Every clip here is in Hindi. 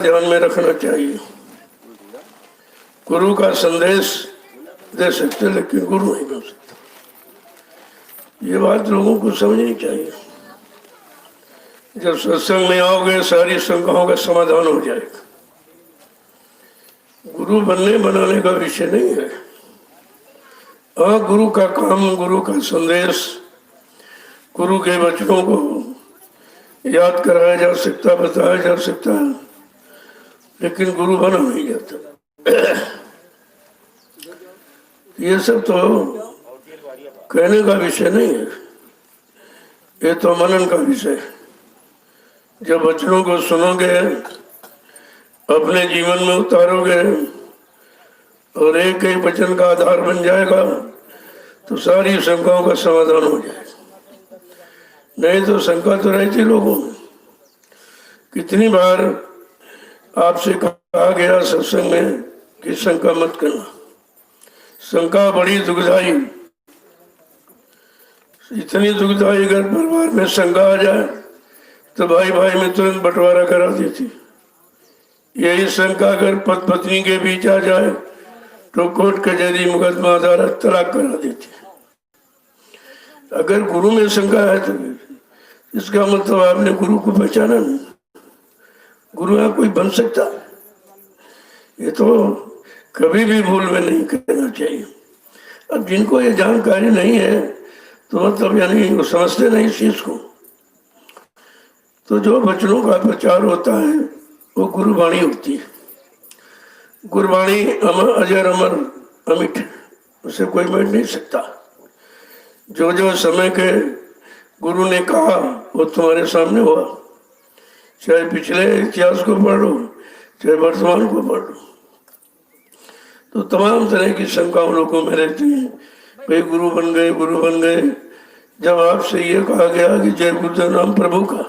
ध्यान में रखना चाहिए। गुरु का संदेश दे सकते लेकिन गुरु नहीं बन सकता। ये बात लोगों को समझनी चाहिए। जब सत्संग में आओगे सारी शंकाओं का समाधान हो जाएगा। गुरु बनने बनाने का विषय नहीं है। हाँ, गुरु का काम, गुरु का संदेश, गुरु के वचनों को याद कराया जा सकता, बताया जा सकता है, लेकिन गुरु बना नहीं जाता। ये सब तो कहने का विषय नहीं है, ये तो मनन का विषय है। जब वचनों को सुनोगे, अपने जीवन में उतारोगे और एक एक वचन का आधार बन जाएगा तो सारी शंकाओं का समाधान हो जाएगा। नहीं तो शंका तो रहती लोगों में। कितनी बार आपसे कहा गया सत्संग में कि शंका मत करना, शंका बड़ी दुखदाई। इतनी दुखदाई अगर परिवार में शंका आ जाए तो भाई भाई में तुरंत बंटवारा करा देती। यही शंका अगर पति पत्नी के बीच आ जाए तो कोर्ट कचहरी मुकदमा अदालत तलाक करा देती। अगर गुरु में शंका है तो इसका मतलब आपने गुरु को पहचाना नहीं। गुरु यहाँ कोई बन सकता, ये तो कभी भी भूल में नहीं करना चाहिए। अब जिनको ये जानकारी नहीं है तो मतलब यानी वो समझते नहीं इस चीज को। तो जो वचनों का प्रचार होता है वो गुरुवाणी होती है। गुरुवाणी अमर, अजर अमर अमिट, उसे कोई मिट नहीं सकता। जो जो समय के गुरु ने कहा वो तुम्हारे सामने हुआ। चाहे पिछले इतिहास को पढ़ लो, चाहे वर्तमान को पढ़ लो, तो तमाम तरह की शंकाओं लोगों में रहती है। भाई गुरु बन गए, गुरु बन गए। जब आपसे ये कहा गया कि जय गुरुदेव नाम प्रभु का,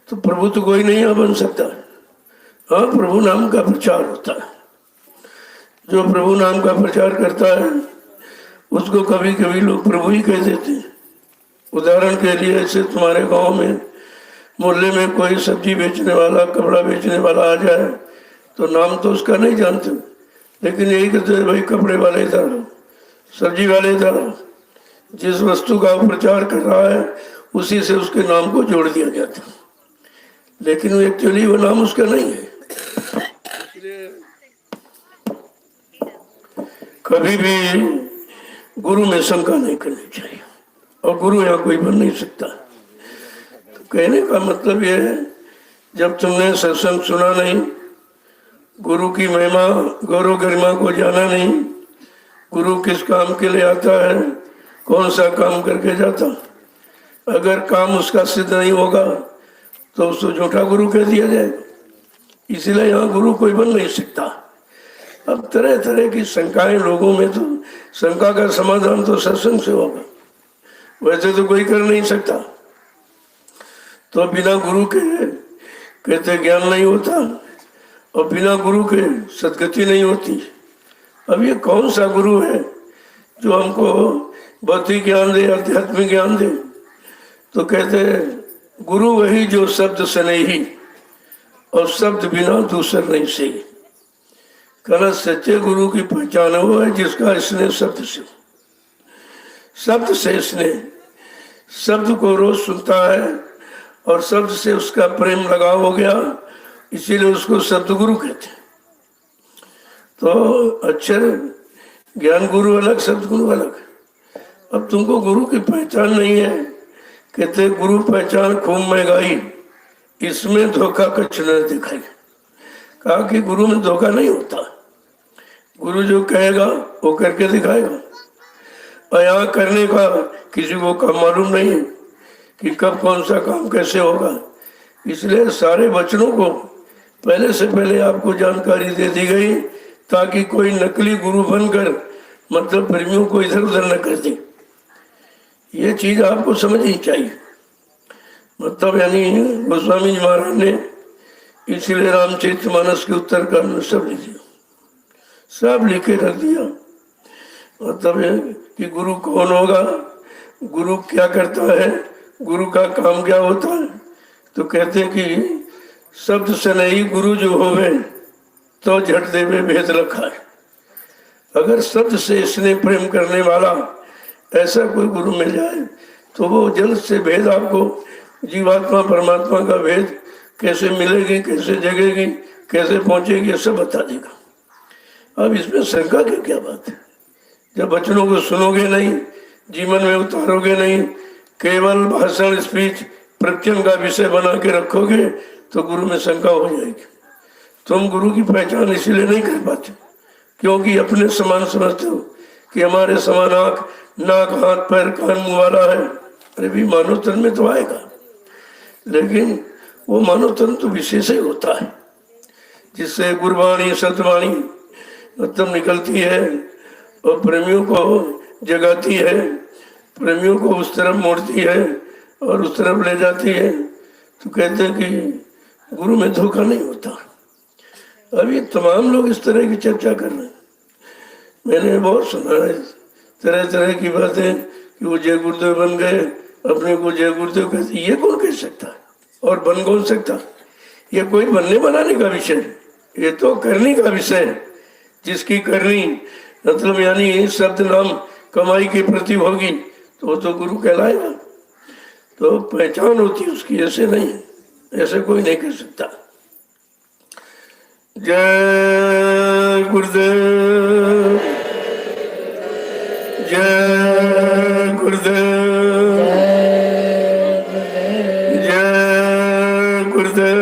तो प्रभु तो कोई नहीं बन सकता। हाँ, प्रभु नाम का प्रचार होता है। जो प्रभु नाम का प्रचार करता है उसको कभी कभी लोग प्रभु ही कह देते हैं। उदाहरण के लिए, ऐसे तुम्हारे गांव में मोहल्ले में कोई सब्जी बेचने वाला, कपड़ा बेचने वाला आ जाए तो नाम तो उसका नहीं जानते, लेकिन यही कहते हैं भाई कपड़े वाले इधर, सब्जी वाले इधर। जिस वस्तु का प्रचार कर रहा है उसी से उसके नाम को जोड़ दिया जाता है, लेकिन एक्चुअली वो नाम उसका नहीं है। कभी भी गुरु में शंका नहीं करनी चाहिए, और गुरु यहाँ कोई बन नहीं सकता। तो कहने का मतलब यह है, जब तुमने सत्संग सुना नहीं, गुरु की महिमा गौरव गरिमा को जाना नहीं, गुरु किस काम के लिए आता है, कौन सा काम करके जाता, अगर काम उसका सिद्ध नहीं होगा तो उसको झूठा गुरु कह दिया जाएगा। इसीलिए यहाँ गुरु कोई बन नहीं सकता। अब तरह तरह की शंकाएं लोगों में, तो शंका का समाधान तो सत्संग से होगा, वैसे तो कोई कर नहीं सकता। तो बिना गुरु के कहते ज्ञान नहीं होता, और बिना गुरु के सदगति नहीं होती। अब ये कौन सा गुरु है जो हमको भौतिक ज्ञान दे, आध्यात्मिक ज्ञान दे? तो कहते गुरु वही जो शब्द से नहीं, और शब्द बिना दूसर नहीं सही। कहना सच्चे गुरु की पहचान वो है जिसका स्नेह शब्द से, शब्द से स्नेह, शब्द को रोज सुनता है और शब्द से उसका प्रेम लगाव हो गया, इसीलिए उसको शब्द गुरु कहते हैं। तो अक्षर ज्ञान गुरु अलग, शब्द गुरु अलग। अब तुमको गुरु की पहचान नहीं है, कहते गुरु पहचान खूब महंगाई, इसमें धोखा कुछ न दिखाई। कहा कि गुरु में धोखा नहीं होता, गुरु जो कहेगा वो करके दिखाएगा। और यहाँ करने का किसी को काम मालूम नहीं है कि कब कौन सा काम कैसे होगा, इसलिए सारे वचनों को पहले से पहले आपको जानकारी दे दी गई, ताकि कोई नकली गुरु बनकर मतलब प्रेमियों को इधर उधर न कर दे। ये चीज आपको समझनी चाहिए। मतलब यानी गोस्वामी जी महाराज ने इसीलिए रामचरितमानस के उत्तर का सब लिख दिया, सब लिखे रख दिया। मतलब है कि गुरु कौन होगा, गुरु क्या करता है, गुरु का काम क्या होता है। तो कहते हैं कि शब्द से नहीं गुरु जो होवे तो झट देवे भेद रखा है। अगर शब्द से स्नेह प्रेम करने वाला ऐसा कोई गुरु मिल जाए तो वो जल्द से भेद आपको जीवात्मा परमात्मा का भेद कैसे मिलेगी, कैसे जगेगी, कैसे पहुंचेगी, सब बता देगा। अब इसमें शंका की क्या बात है? जब वचनों को सुनोगे नहीं, जीवन में उतारोगे नहीं, केवल भाषण स्पीच प्रवचन का विषय बना के रखोगे तो गुरु में शंका हो जाएगी। तुम गुरु की पहचान इसीलिए नहीं कर पाते क्योंकि अपने समान समझते हो कि हमारे समान आंख, नाक, हाथ, पैर, कान, मुंह वाला है। अरे भी मानव तन में तो आएगा, लेकिन वो मानव तन तो विशेष ही होता है जिससे गुरबाणी सतवाणी मतलब निकलती है और प्रेमियों को जगाती है, प्रेमियों को उस तरफ मोड़ती है और उस तरफ ले जाती है। तो कहते हैं कि गुरु में धोखा नहीं होता। अब ये तमाम लोग इस तरह की चर्चा कर रहे हैं। मैंने बहुत सुना है तरह तरह की बातें कि वो जय गुरुदेव बन गए, अपने को जय गुरुदेव कहते। ये कौन कह सकता है और बन कौन सकता? ये कोई बनने बनाने का विषय है, ये तो करने का विषय है। जिसकी करनी मतलब यानी शब्द नाम कमाई की प्रति होगी तो वो तो गुरु कहलाएगा। तो पहचान होती है उसकी, ऐसे नहीं, ऐसे कोई नहीं कर सकता। जय गुरुदेव, जय गुरुदेव, जय गुरुदेव,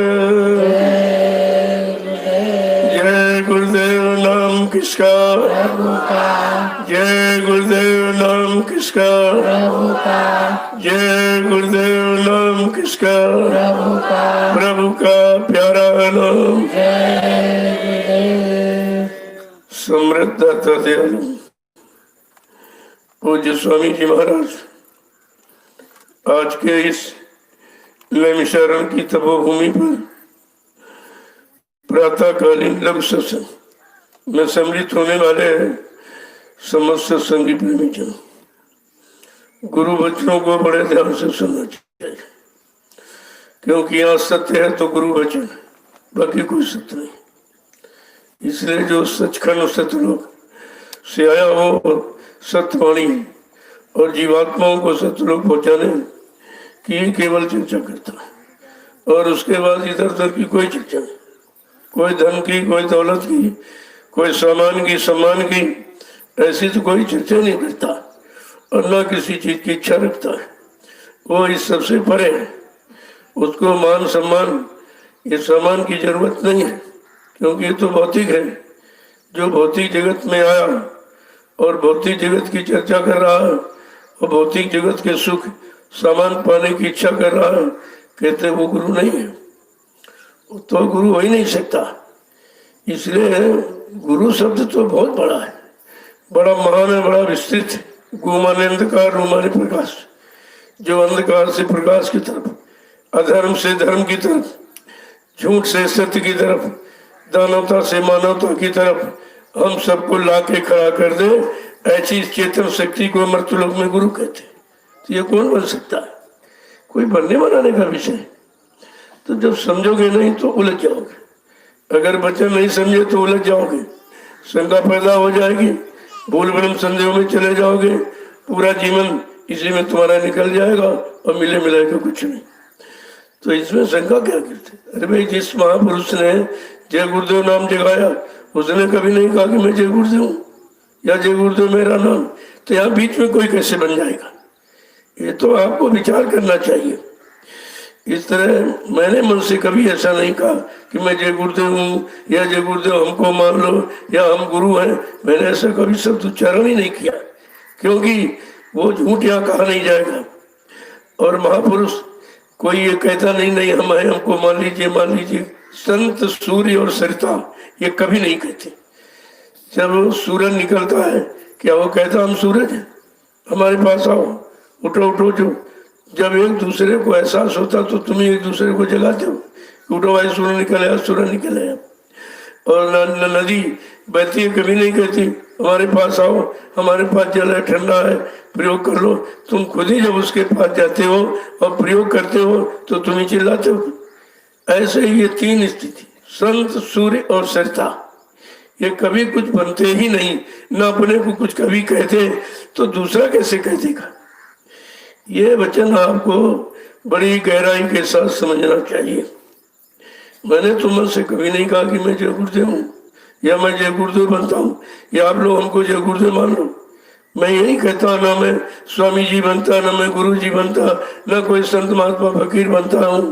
जय गुरुदेव नाम किसका? जय गुरुदेव नाम किसका? जय गुरुदेव नाम किसका? प्रभु का प्यारा नाम। समृद्ध दयालु पूज्य स्वामी जी महाराज आज के इस नैमिषारण्य की तपोभूमि पर प्रातःकालीन लघु सत्संग में सम्मिलित होने वाले समस्त सत्संगी प्रेमी जन, गुरु वचनों को बड़े ध्यान से सुनना चाहिए क्योंकि यहाँ सत्य है तो गुरु वचन, बाकी कोई सत्य नहीं। इसलिए जो सचखंड सतलोक से आया हो सत्यवाणी और जीवात्माओं को सतलोक पहुंचाने की केवल चर्चा करता है और उसके बाद इधर उधर की कोई चर्चा नहीं। कोई धन की, कोई दौलत की, कोई सामान की, सम्मान की, ऐसी तो कोई चर्चा नहीं करता और न किसी चीज की इच्छा रखता है। वो इस सबसे परे है। उसको मान सम्मान ये सामान की जरूरत नहीं है क्योंकि ये तो भौतिक है। जो भौतिक जगत में आया और भौतिक जगत की चर्चा कर रहा है और भौतिक जगत के सुख सामान पाने की इच्छा कर रहा है, कहते वो गुरु नहीं है, तो गुरु हो ही नहीं सकता। इसलिए गुरु शब्द तो बहुत बड़ा है, बड़ा महान है, बड़ा विस्तृत है। गु माने अंधकार, रू माने प्रकाश। जो अंधकार से प्रकाश की तरफ, अधर्म से धर्म की तरफ, झूठ से सत्य की तरफ, दानवता से मानवता की तरफ हम सबको ला के खड़ा कर दे, ऐसी चेतन शक्ति को मृत्युलोक में गुरु कहते। तो ये कौन बन सकता है? कोई बनने बनाने का विषय। तो जब समझोगे नहीं तो उलझ जाओगे, अगर वचन नहीं समझे तो उलझ जाओगे, शंका पैदा हो जाएगी, भूल भ्रम संदेह में चले जाओगे, पूरा जीवन इसी में तुम्हारा निकल जाएगा और मिले मिलाएगा कुछ नहीं। तो इसमें शंका क्या करते? अरे भाई, जिस महापुरुष ने जय गुरुदेव नाम जगाया उसने कभी नहीं कहा कि मैं जय गुरुदेव हूँ या जय गुरुदेव मेरा नाम। तो यहाँ बीच में कोई कैसे बन जाएगा? ये तो आपको विचार करना चाहिए। इस तरह मैंने मन से कभी ऐसा नहीं कहा कि मैं जय गुरुदेव हूँ या जय गुरुदेव हमको मान लो या हम गुरु हैं। मैंने ऐसा कभी शब्द उच्चारण ही नहीं किया क्योंकि वो झूठ यहाँ कहा नहीं जाएगा। और महापुरुष कोई ये कहता नहीं नहीं हम हैं, हमको मान लीजिए मान लीजिए। संत, सूर्य और सरिता ये कभी नहीं कहते। जब सूरज निकलता है क्या वो कहता हम सूरज हैं, हमारे पास आओ, उठो उठो। जो जब एक दूसरे को एहसास होता तो तुम एक दूसरे को जगाते हो, उठो भाई सूरज निकल आया, सूरज निकल आया। और नदी बहती है कभी नहीं कहती हमारे पास आओ, हमारे पास जल है, ठंडा है, प्रयोग कर लो। तुम खुद ही जब उसके पास जाते हो और प्रयोग करते हो तो तुम ही चिल्लाते हो। ऐसे ही ये तीन स्थिति, संत, सूर्य और सरिता, ये कभी कुछ बनते ही नहीं। न अपने को कुछ कभी कहते तो दूसरा कैसे कह देगा। ये वचन आपको बड़ी गहराई के साथ समझना चाहिए। मैंने तो मन से कभी नहीं कहा कि मैं जय गुरुदेव हूँ या मैं जय गुरुदेव बनता हूँ या आप लोग हमको जय गुरुदेव मान लो। मैं यही कहता, ना मैं स्वामी जी बनता, ना मैं गुरु जी बनता, ना कोई संत महात्मा फकीर बनता हूँ।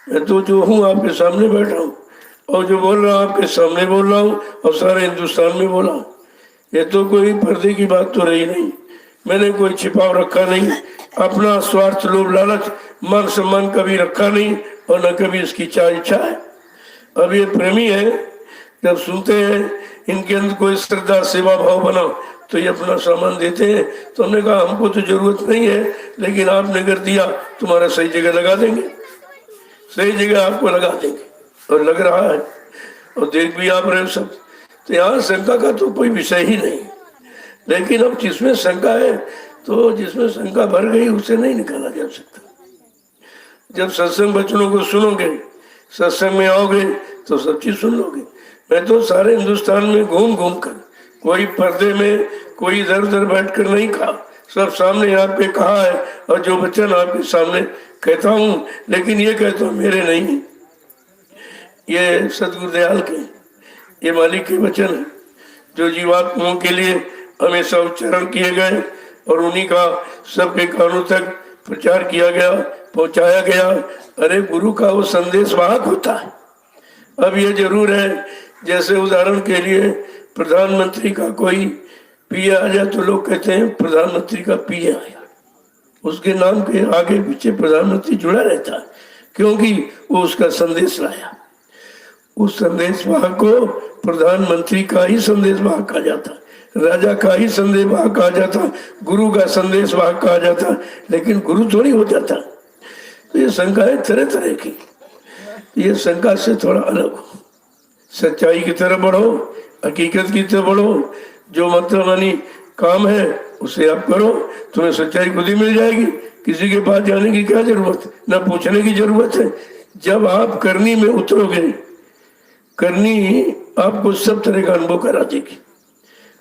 मैं तो जो हूँ आपके सामने बैठा हूँ और जो बोल रहा हूँ आपके सामने बोल रहा हूँ और सारे हिंदुस्तान में बोला हूँ। ये तो कोई पर्दे की बात तो रही नहीं। मैंने कोई छिपाव रखा नहीं, अपना स्वार्थ, लोभ, लालच, मान सम्मान कभी रखा नहीं और न कभी इसकी इच्छा है। अब ये प्रेमी है, जब सुनते हैं इनके अंदर कोई श्रद्धा सेवा भाव बना तो ये अपना सामान देते हैं। तो हमने कहा हमको तो जरूरत नहीं है, लेकिन आपने कर दिया, तुम्हारा सही जगह लगा देंगे, सही जगह आपको लगा देंगे। और लग रहा है और देख भी आप रहे सब। तो यहाँ शंका का तो कोई विषय ही नहीं। लेकिन अब जिसमें शंका है, तो जिसमें शंका भर गई उसे नहीं निकाला जा सकता। जब सत्संग वचनों को सुनोगे, सत्संग में आओगे तो सब चीज सुन लोगे। मैं तो सारे हिंदुस्तान में घूम घूम कर, कोई पर्दे में, कोई इधर उधर बैठ कर नहीं कहा, सब सामने आपके कहा है। और जो वचन आपके सामने कहता हूँ, लेकिन ये कहता हूँ मेरे नहीं, ये सदगुरुदयाल के, ये मालिक के वचन है जो जीवात्माओं के लिए हमेशा उच्चारण किए गए और उन्हीं का सबके कानों तक प्रचार किया गया, पहुंचाया गया। अरे गुरु का वो संदेश वाहक होता है। अब ये जरूर है, जैसे उदाहरण के लिए प्रधानमंत्री का कोई पीए आ जाए तो लोग कहते हैं प्रधानमंत्री का पीए आया, उसके नाम के आगे पीछे प्रधानमंत्री जुड़ा रहता है, क्योंकि वो उसका संदेश लाया। उस संदेश वाहक को प्रधानमंत्री का ही संदेश वाहक कहा जाता, राजा का ही संदेश वाहक कहा जाता, गुरु का संदेश वाहक कहा जाता, लेकिन गुरु थोड़ी हो जाता। तो ये शंका है तरह तरह की। ये शंका से थोड़ा अलग हो, सच्चाई की तरफ बढ़ो, हकीकत की तरफ बढ़ो। जो मतलब मानी काम है उसे आप करो, तुम्हें सच्चाई खुद ही मिल जाएगी। किसी के पास जाने की क्या जरूरत, ना पूछने की जरूरत है। जब आप करनी में उतरोगे, करनी आपको सब तरह का अनुभव करा देगी।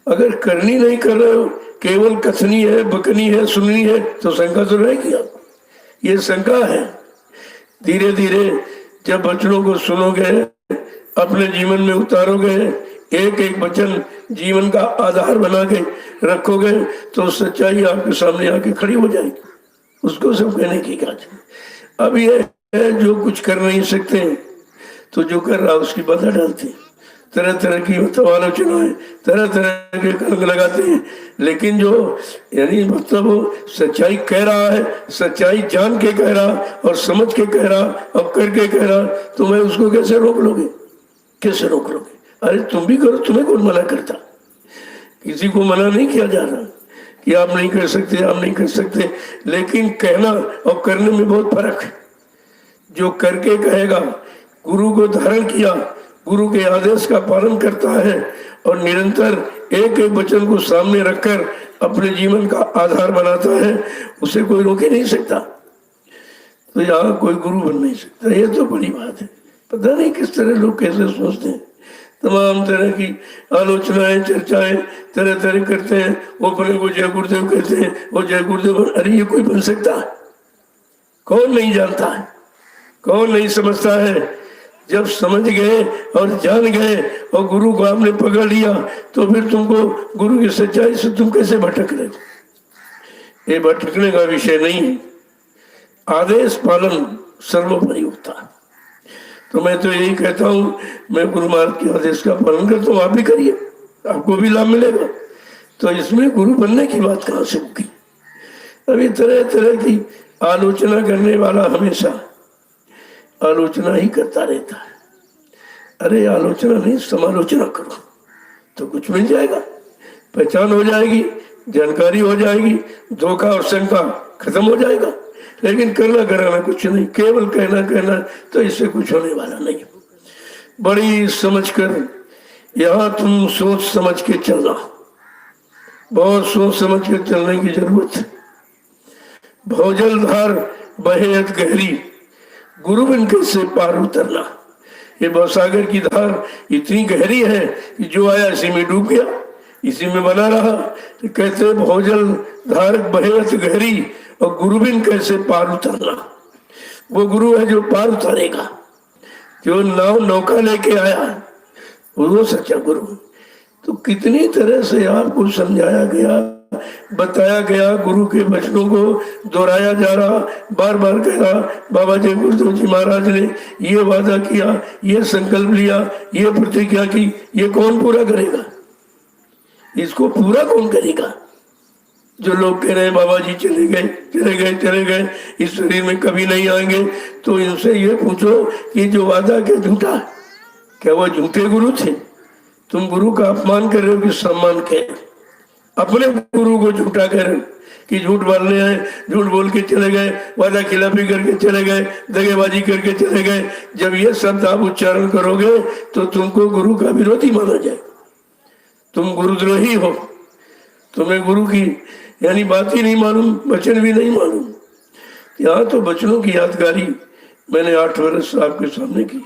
अगर करनी नहीं कर रहे हो, केवल कथनी है, बकनी है, सुननी है, तो शंका तो रहेगी आपको। ये शंका है। धीरे धीरे जब वचनों को सुनोगे, अपने जीवन में उतारोगे, एक एक वचन जीवन का आधार बना के रखोगे, तो सच्चाई आपके सामने आके खड़ी हो जाएगी। उसको सब कहने की क्या है। अब ये है जो कुछ कर नहीं सकते, तो जो कर रहा उसकी बाधा डालते, तरह तरह की मतलब आलोचनाएं, तरह तरह के कलंक लगाते हैं। लेकिन जो यानी मतलब वो सच्चाई कह रहा है, सच्चाई जान के कह रहा और समझ के कह रहा और करके कह रहा, तो मैं उसको कैसे रोक लोगे, कैसे रोक लोगे। अरे तुम भी करो, तुम्हें कौन मना करता। किसी को मना नहीं किया जा रहा कि आप नहीं कर सकते, आप नहीं कर सकते, लेकिन कहना और करने में बहुत फर्क है। जो करके कहेगा, गुरु को धारण किया, गुरु के आदेश का पालन करता है और निरंतर एक एक वचन को सामने रखकर अपने जीवन का आधार बनाता है, उसे कोई रोक ही नहीं सकता। तो यहाँ कोई गुरु बन नहीं सकता। ये तो बड़ी बात है। पता नहीं किस तरह लोग कैसे सोचते हैं, तमाम तरह की आलोचनाएं, चर्चाएं तरह तरह करते हैं। वो अपने को जय गुरुदेव कहते हैं, वो जय गुरुदेव। अरे ये कोई बन सकता है? कौन नहीं जानता है, कौन नहीं समझता है। जब समझ गए और जान गए और गुरु को आपने पकड़ लिया, तो फिर तुमको गुरु की सच्चाई से तुम कैसे भटक रहे। ये भटकने का विषय नहीं है। आदेश पालन सर्वोपरि होता है। तो मैं तो यही कहता हूँ, मैं गुरु महाराज के आदेश का पालन करता हूँ, आप भी करिए, आपको भी लाभ मिलेगा। तो इसमें गुरु बनने की बात कहाँ से होगी। अभी तरह तरह की आलोचना करने वाला हमेशा आलोचना ही करता रहता है। अरे आलोचना नहीं, समालोचना करो तो कुछ मिल जाएगा, पहचान हो जाएगी, जानकारी हो जाएगी, धोखा और शंका खत्म हो जाएगा। लेकिन करना कराना कुछ नहीं, केवल कहना कहना, तो इससे कुछ होने वाला नहीं। बड़ी समझ कर यहाँ तुम सोच समझ के चलना, बहुत सोच समझ के चलने की जरूरत है। भौजल धार बहे अत गहरी, गुरु बिन कैसे पार उतरना। ये भवसागर की धार इतनी गहरी है कि जो आया इसी में डूब गया, इसी में बना रहा। तो कहते भोजल धार बहेवत गहरी, और गुरु बिन कैसे पार उतरना। वो गुरु है जो पार उतारेगा, जो नौका लेके आया, वो सच्चा गुरु। तो कितनी तरह से आपको समझाया गया, बताया गया, गुरु के वचनों को दोहराया जा रहा, बार बार कह रहा। बाबा जय गुरुदेव जी महाराज ने ये वादा किया, ये संकल्प लिया, ये प्रतिज्ञा की, ये कौन पूरा करेगा? इसको पूरा कौन करेगा? जो लोग कह रहे हैं बाबा जी चले गए चले गए चले गए, इस शरीर में कभी नहीं आएंगे, तो इनसे ये पूछो कि जो वादा के झूठा, क्या वो झूठे गुरु थे? तुम गुरु का अपमान कर रहे हो कि सम्मान के? अपने गुरु को झूठा कह रहे हो कि झूठ बोलने आए, झूठ बोल के चले गए, वादा खिलाफी करके चले गए, दगेबाजी करके चले गए। जब ये शब्द आप उच्चारण करोगे तो तुमको गुरु का विरोधी माना जाए, तुम गुरुद्रोही हो। तुम्हें गुरु की यानी बात ही नहीं मालूम, वचन भी नहीं मालूम। यहाँ तो वचनों की यादगारी मैंने 8 वर्ष आपके सामने की,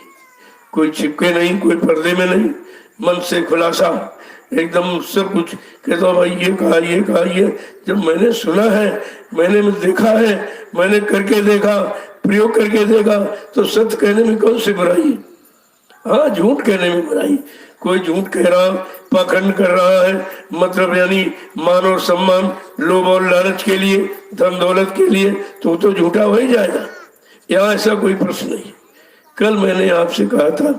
कोई चिपके नहीं, कोई पर्दे में नहीं, मन से खुलासा एकदम सब कुछ कहता भाई ये कहा ये कहा ये। जब मैंने सुना है, मैंने देखा है, मैंने करके देखा, प्रयोग करके देखा, तो सत्य कहने में कौन सी बुराई है? हाँ, झूठ कहने में बुराई। कोई झूठ कह रहा, पाखंड कर रहा है, मतलब यानी मान और सम्मान, लोभ और लालच के लिए, धन दौलत के लिए, तो झूठा हो ही जाएगा। यहाँ ऐसा कोई प्रश्न नहीं। कल मैंने आपसे कहा था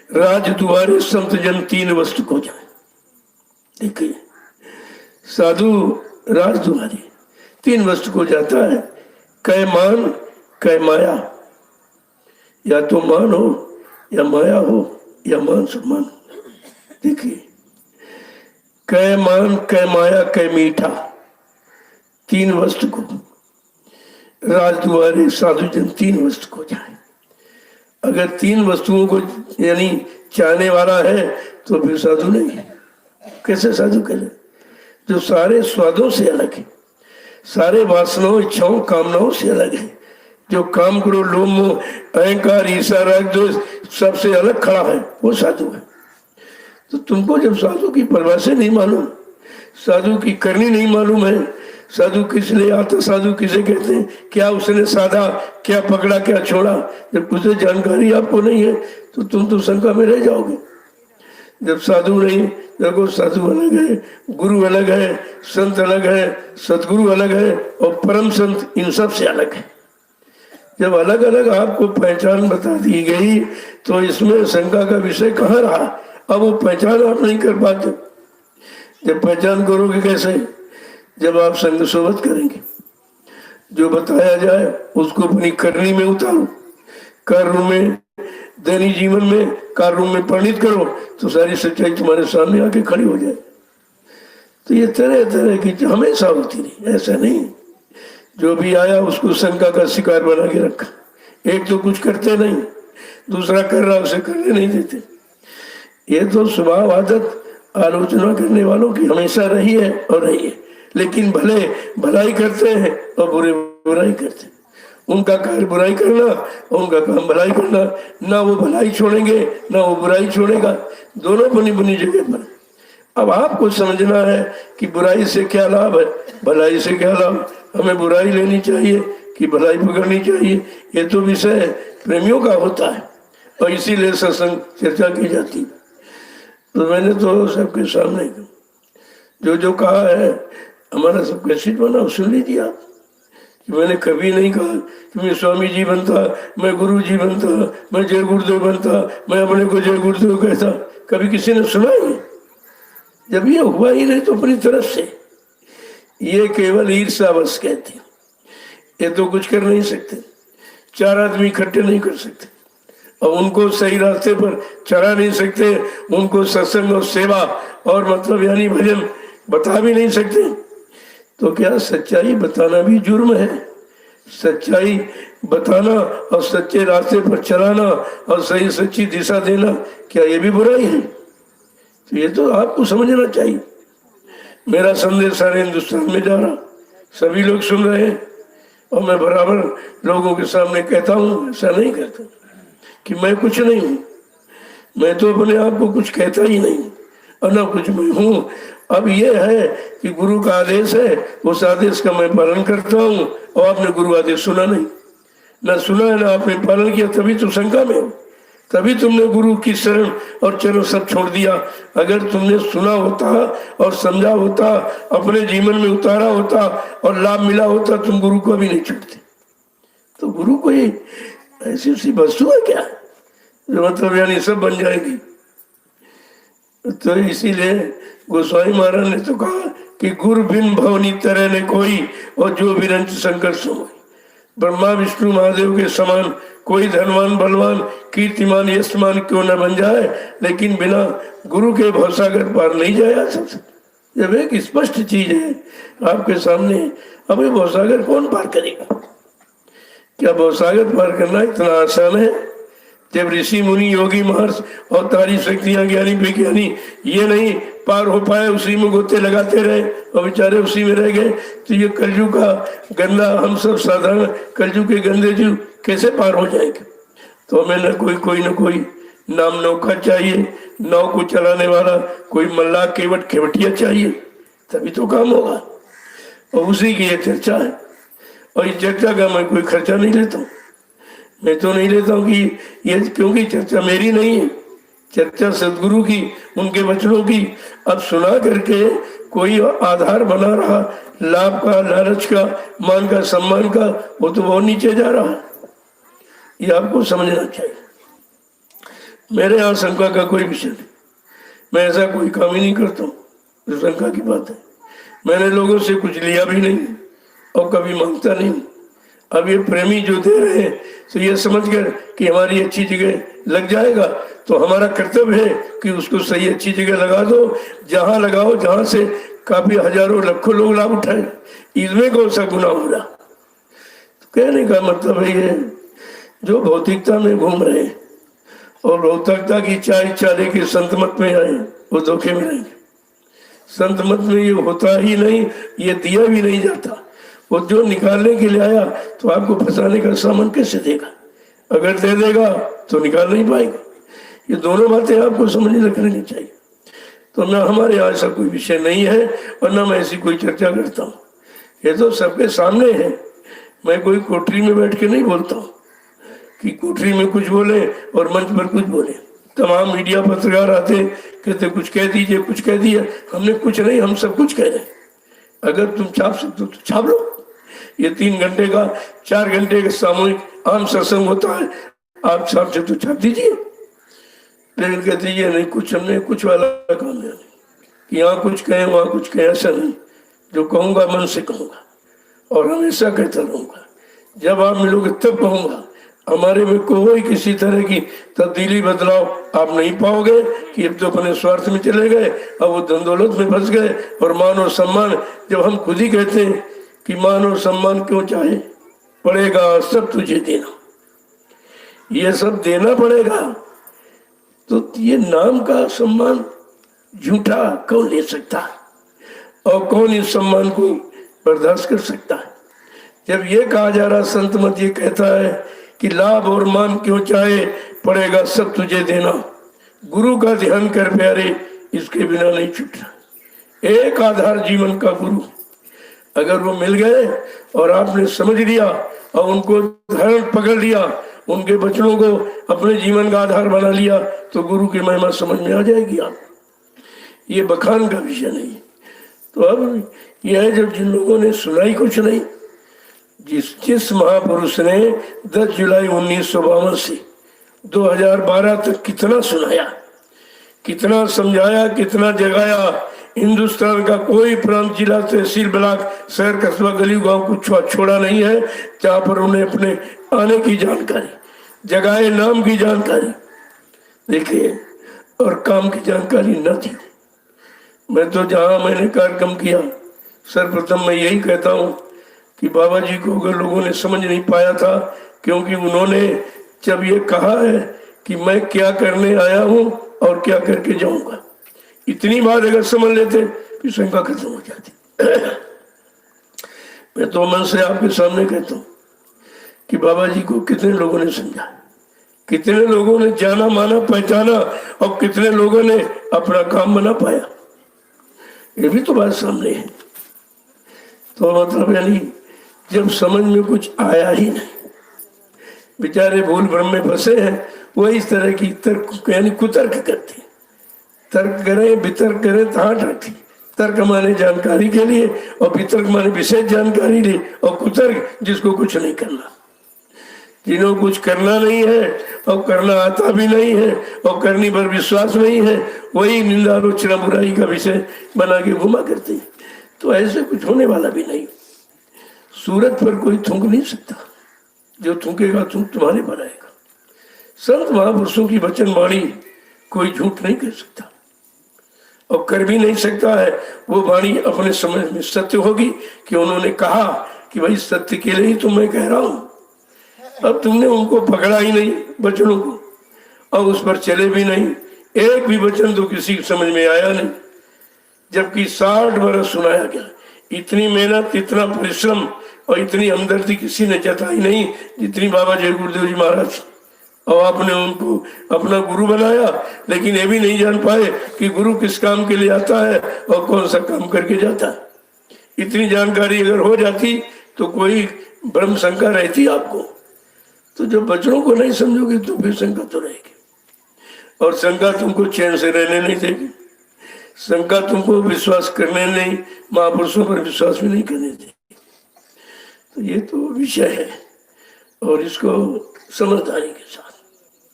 राज दुआरे संत जन 3 वस्तु को जाए। देखिए, साधु राज दुआरे 3 वस्तु को जाता है, कै मान कै माया। या तो मान हो या माया हो या मान सम्मान। देखिए, कै मान कै माया कै मीठा, 3 वस्तु को राज दुआरे साधु जन 3 वस्तु को जाए। अगर 3 वस्तुओं को यानी चाहने वाला है तो फिर साधु नहीं है। कैसे साधु करे? जो सारे स्वादों से अलग है, सारे वासनाओं इच्छाओं कामनाओं से अलग है, जो काम करो लोभ मोह अहंकार ईर्ष्या राग जो सबसे अलग खड़ा है, वो साधु है। तो तुमको जब साधु की परिभाषा नहीं मालूम, साधु की करनी नहीं मालूम है, साधु किस लिए आता, साधु किसे कहते हैं, क्या उसने साधा, क्या पकड़ा, क्या छोड़ा, जब कुछ जानकारी आपको नहीं है तो तुम तो शंका में रह जाओगे। जब साधु नहीं, देखो साधु अलग है, गुरु अलग है, संत अलग है, सतगुरु अलग है, और परम संत इन सब से अलग है। जब अलग अलग आपको पहचान बता दी गई तो इसमें शंका का विषय कहाँ रहा? अब वो पहचान आप नहीं कर पाते। जब पहचान करोगे कैसे? जब आप संग सोबत करेंगे, जो बताया जाए उसको अपनी करनी में उतारो, कर्म में, दैनिक जीवन में, कार्यों में परिणित करो, तो सारी सच्चाई तुम्हारे सामने आके खड़ी हो जाए। तो ये तरह तरह की हमेशा होती नहीं, ऐसा नहीं जो भी आया उसको शंका का शिकार बना के रखा। एक तो कुछ करते नहीं, दूसरा कर रहा उसे करने नहीं देते। ये तो स्वभाव आदत आलोचना करने वालों की हमेशा रही है और रही है। लेकिन भले भलाई करते हैं और बुरे बुराई करते हैं। उनका कार्य बुराई करना और उनका काम भलाई करना, ना वो भलाई छोड़ेंगे ना वो बुराई छोड़ेगा, दोनों बनी बनी जगह पर। अब आपको समझना है कि बुराई से क्या लाभ है, भलाई से क्या लाभ, हमें बुराई लेनी चाहिए कि भलाई पकड़नी चाहिए, ये तो विषय प्रेमियों का होता है और इसीलिए सत्संग चर्चा की जाती है। तो मैंने तो सबके सामने जो जो कहा है, हमारा सब कैसेट बना, सुन लीजिए आप। मैंने कभी नहीं कहा कि मैं स्वामी जी बनता, मैं गुरु जी बनता, मैं जय गुरुदेव बनता, मैं अपने को जय गुरुदेव कहता। कभी किसी ने सुना ही नहीं। जब ये हुआ ही नहीं तो अपनी तरफ से ये केवल ईर्ष्यावश कहते हैं। ये तो कुछ कर नहीं सकते, 4 आदमी इकट्ठे नहीं कर सकते और उनको सही रास्ते पर चला नहीं सकते, उनको सत्संग और सेवा और मतलब यानी भजन बता भी नहीं सकते। तो क्या सच्चाई बताना भी जुर्म है? सच्चाई बताना और सच्चे रास्ते पर चलाना और सही सच्ची दिशा देना, क्या ये भी बुराई है? तो ये तो आपको समझना चाहिए। मेरा संदेश सारे हिंदुस्तान में जा रहा, सभी लोग सुन रहे हैं। और मैं बराबर लोगों के सामने कहता हूँ, ऐसा नहीं कहता कि मैं कुछ नहीं हूँ। मैं तो अपने आप को कुछ कहता ही नहीं और ना कुछ मैं हूँ। अब ये है कि गुरु का आदेश है, उस आदेश का मैं पालन करता हूँ। और आपने गुरु आदेश सुना नहीं, ना सुना है ना आपने पालन किया, तभी तो शंका में हो, तभी तुमने गुरु की शरण और चरण सब छोड़ दिया। अगर तुमने सुना होता और समझा होता, अपने जीवन में उतारा होता और लाभ मिला होता, तुम गुरु को भी नहीं छोड़ते। तो गुरु कोई ऐसी सी वस्तु है क्या जो मतलब यानी सब बन जाएगी? तो इसीलिए गोस्वामी महाराज ने तो कहा कि गुरु बिन भवनी तरह ने कोई, और जो विरंच शंकर सोई। ब्रह्मा विष्णु महादेव के समान कोई धनवान बलवान कीर्तिमान यशमान क्यों न बन जाए, लेकिन बिना गुरु के भवसागर पार नहीं जाया जा सकता। जब एक स्पष्ट चीज है आपके सामने, अब ये भवसागर कौन पार करेगा? क्या भवसागर पार करना इतना आसान है? जब ऋषि मुनि योगी महर्ष और तारी शक्तियां ज्ञानी विज्ञानी ये नहीं पार हो पाए, उसी में गोते लगाते रहे और बेचारे उसी में रह गए, तो ये कलयुग का गंदा, हम सब साधारण कलयुग के गंदे जीव कैसे पार हो जाएंगे? तो हमें न कोई न कोई नाम नौका चाहिए, नाव को चलाने वाला कोई मल्लाह केवट खेवटिया चाहिए, तभी तो काम होगा। और उसी की ये चर्चा है, और इस चर्चा का मैं कोई खर्चा नहीं लेता हूँ। मैं तो नहीं लेता हूँ कि ये, क्योंकि चर्चा मेरी नहीं है, चर्चा सदगुरु की, उनके वचनों की। अब सुना करके कोई आधार बना रहा लाभ का, लालच का, मान का, सम्मान का, वो तो बहुत नीचे जा रहा है। ये आपको समझना चाहिए। मेरे यहाँ शंका का कोई विषय नहीं, मैं ऐसा कोई काम ही नहीं करता हूँ जो शंका की बात है। मैंने लोगों से कुछ लिया भी नहीं और कभी मांगता नहीं। अब ये प्रेमी जो दे रहे हैं, तो ये समझ कर कि हमारी अच्छी जगह लग जाएगा, तो हमारा कर्तव्य है कि उसको सही अच्छी जगह लगा दो। जहां लगाओ जहां से काफी हजारों लाखों लोग लाभ उठाए, इसमें कौन सा गुनाह हो रहा? तो कहने का मतलब है ये जो भौतिकता में घूम रहे हैं और भौतिकता की इच्छा लेके संत मत में आए, वो धोखे में रहेंगे। संत मत में ये होता ही नहीं, ये दिया भी नहीं जाता। वो जो निकालने के लिए आया तो आपको फंसाने का सामान कैसे देगा? अगर दे देगा तो निकाल नहीं पाएगा। ये दोनों बातें आपको समझ रखनी चाहिए। तो ना हमारे यहाँ ऐसा कोई विषय नहीं है और ना मैं ऐसी कोई चर्चा करता हूँ। ये तो सबके सामने है। मैं कोई कोठरी में बैठ के नहीं बोलता हूँ कि कोठरी में कुछ बोले और मंच पर कुछ बोले। तमाम मीडिया पत्रकार आते, कहते कुछ कह दीजिए, कुछ कह दिए। हमने कुछ नहीं, हम सब कुछ कह रहे हैं। अगर तुम छाप सकते हो तो छाप लो। ये 3 घंटे का 4 घंटे का सामूहिक आम सत्संग होता है, आप छाप सकते तो छाप दीजिए। लेकिन कहते ये नहीं, कुछ हमने कुछ वाला काम है कि यहाँ कुछ कहें वहाँ कुछ कहें, ऐसा नहीं। जो कहूँगा मन से कहूँगा और हमेशा कहता रहूँगा। जब आप मिलोगे तब कहूँगा। हमारे में कोई किसी तरह की तब्दीली बदलाव आप नहीं पाओगे कि अब तो अपने स्वार्थ में चले गए, अब वो धन-दौलत में फंस गए। और मान और सम्मान, जब हम खुद ही कहते हैं कि मान और सम्मान क्यों चाहे, पड़ेगा सब तुझे देना, ये सब देना पड़ेगा। तो ये नाम का सम्मान झूठा कौन ले सकता है और कौन इस सम्मान को बर्दाश्त कर सकता है? जब ये कहा जा रहा, संत मत ये कहता है कि लाभ और मान क्यों चाहे, पड़ेगा सब तुझे देना। गुरु का ध्यान कर प्यारे, इसके बिना नहीं छूटना। एक आधार जीवन का गुरु, अगर वो मिल गए और आपने समझ लिया और उनको धर्म पकड़ लिया, उनके वचनों को अपने जीवन का आधार बना लिया, तो गुरु की महिमा समझ में आ जाएगी आप। ये बखान का विषय नहीं। तो अब यह है, जब जिन लोगों ने सुनाई कुछ नहीं, जिस महापुरुष ने 10 जुलाई 1952 से 2012 तक कितना सुनाया, कितना समझाया, कितना जगाया। हिंदुस्तान का कोई प्रांत, जिला, तहसील, ब्लॉक, शहर, कस्बा, गली, गांव कुछ छोड़ा नहीं है जहां पर उन्हें अपने आने की जानकारी, जगाए नाम की जानकारी देखिए और काम की जानकारी न थी। मैं तो जहां मैंने कार्यक्रम किया, सर्वप्रथम मैं यही कहता हूं कि बाबा जी को अगर लोगों ने समझ नहीं पाया था, क्योंकि उन्होंने जब ये कहा है कि मैं क्या करने आया हूं और क्या करके जाऊंगा, इतनी बात अगर समझ लेते फिर शंका खत्म हो जाती। मैं तो मन से आपके सामने कहता हूँ कि बाबा जी को कितने लोगों ने समझा, कितने लोगों ने जाना माना पहचाना, और कितने लोगों ने अपना काम बना पाया, ये भी तो बात सामने है। तो मतलब यानी जब समझ में कुछ आया ही नहीं, बेचारे भूल भ्रम में फंसे हैं, वो इस तरह की तर्क यानी कुतर्क करते, तर्क करें वितर्क करें तहाँ ठाठी। तर्क माने जानकारी के लिए, और वितर्क माने विशेष जानकारी लिए, और कुतर्क जिसको कुछ नहीं करना, जिन्हों कुछ करना नहीं है और करना आता भी नहीं है और करने पर विश्वास नहीं है, वही निंदा आलोचना बुराई का विषय बना के घुमा करते हैं। तो ऐसे कुछ होने वाला भी नहीं। सूरत पर कोई थूक नहीं सकता, जो थूकेगा थूक तुम्हारे पर आएगा। संत महापुरुषों की वचन वाणी कोई झूठ नहीं कर सकता और कर भी नहीं सकता है। वो वाणी अपने समझ में सत्य होगी कि उन्होंने कहा कि भाई सत्य के लिए ही तो मैं कह रहा हूं। अब तुमने उनको पकड़ा ही नहीं वचनों को, और उस पर चले भी नहीं, एक भी वचन तो किसी की समझ में आया नहीं, जबकि 60 बरस सुनाया गया। इतनी मेहनत, इतना परिश्रम और इतनी हमदर्दी किसी ने जताई नहीं जितनी बाबा जय गुरुदेव जी महाराज। और आपने उनको अपना गुरु बनाया, लेकिन ये भी नहीं जान पाए कि गुरु किस काम के लिए आता है और कौन सा काम करके जाता है। इतनी जानकारी अगर हो जाती तो कोई भ्रम शंका रहती आपको। तो जब वचनों को नहीं समझोगे तो फिर शंका तो रहेगी, और शंका तुमको चैन से रहने नहीं देगी। शंका तुमको विश्वास करने नहीं, महापुरुषों पर विश्वास भी नहीं करने देगी। तो ये तो विषय है, और इसको समझदारी के साथ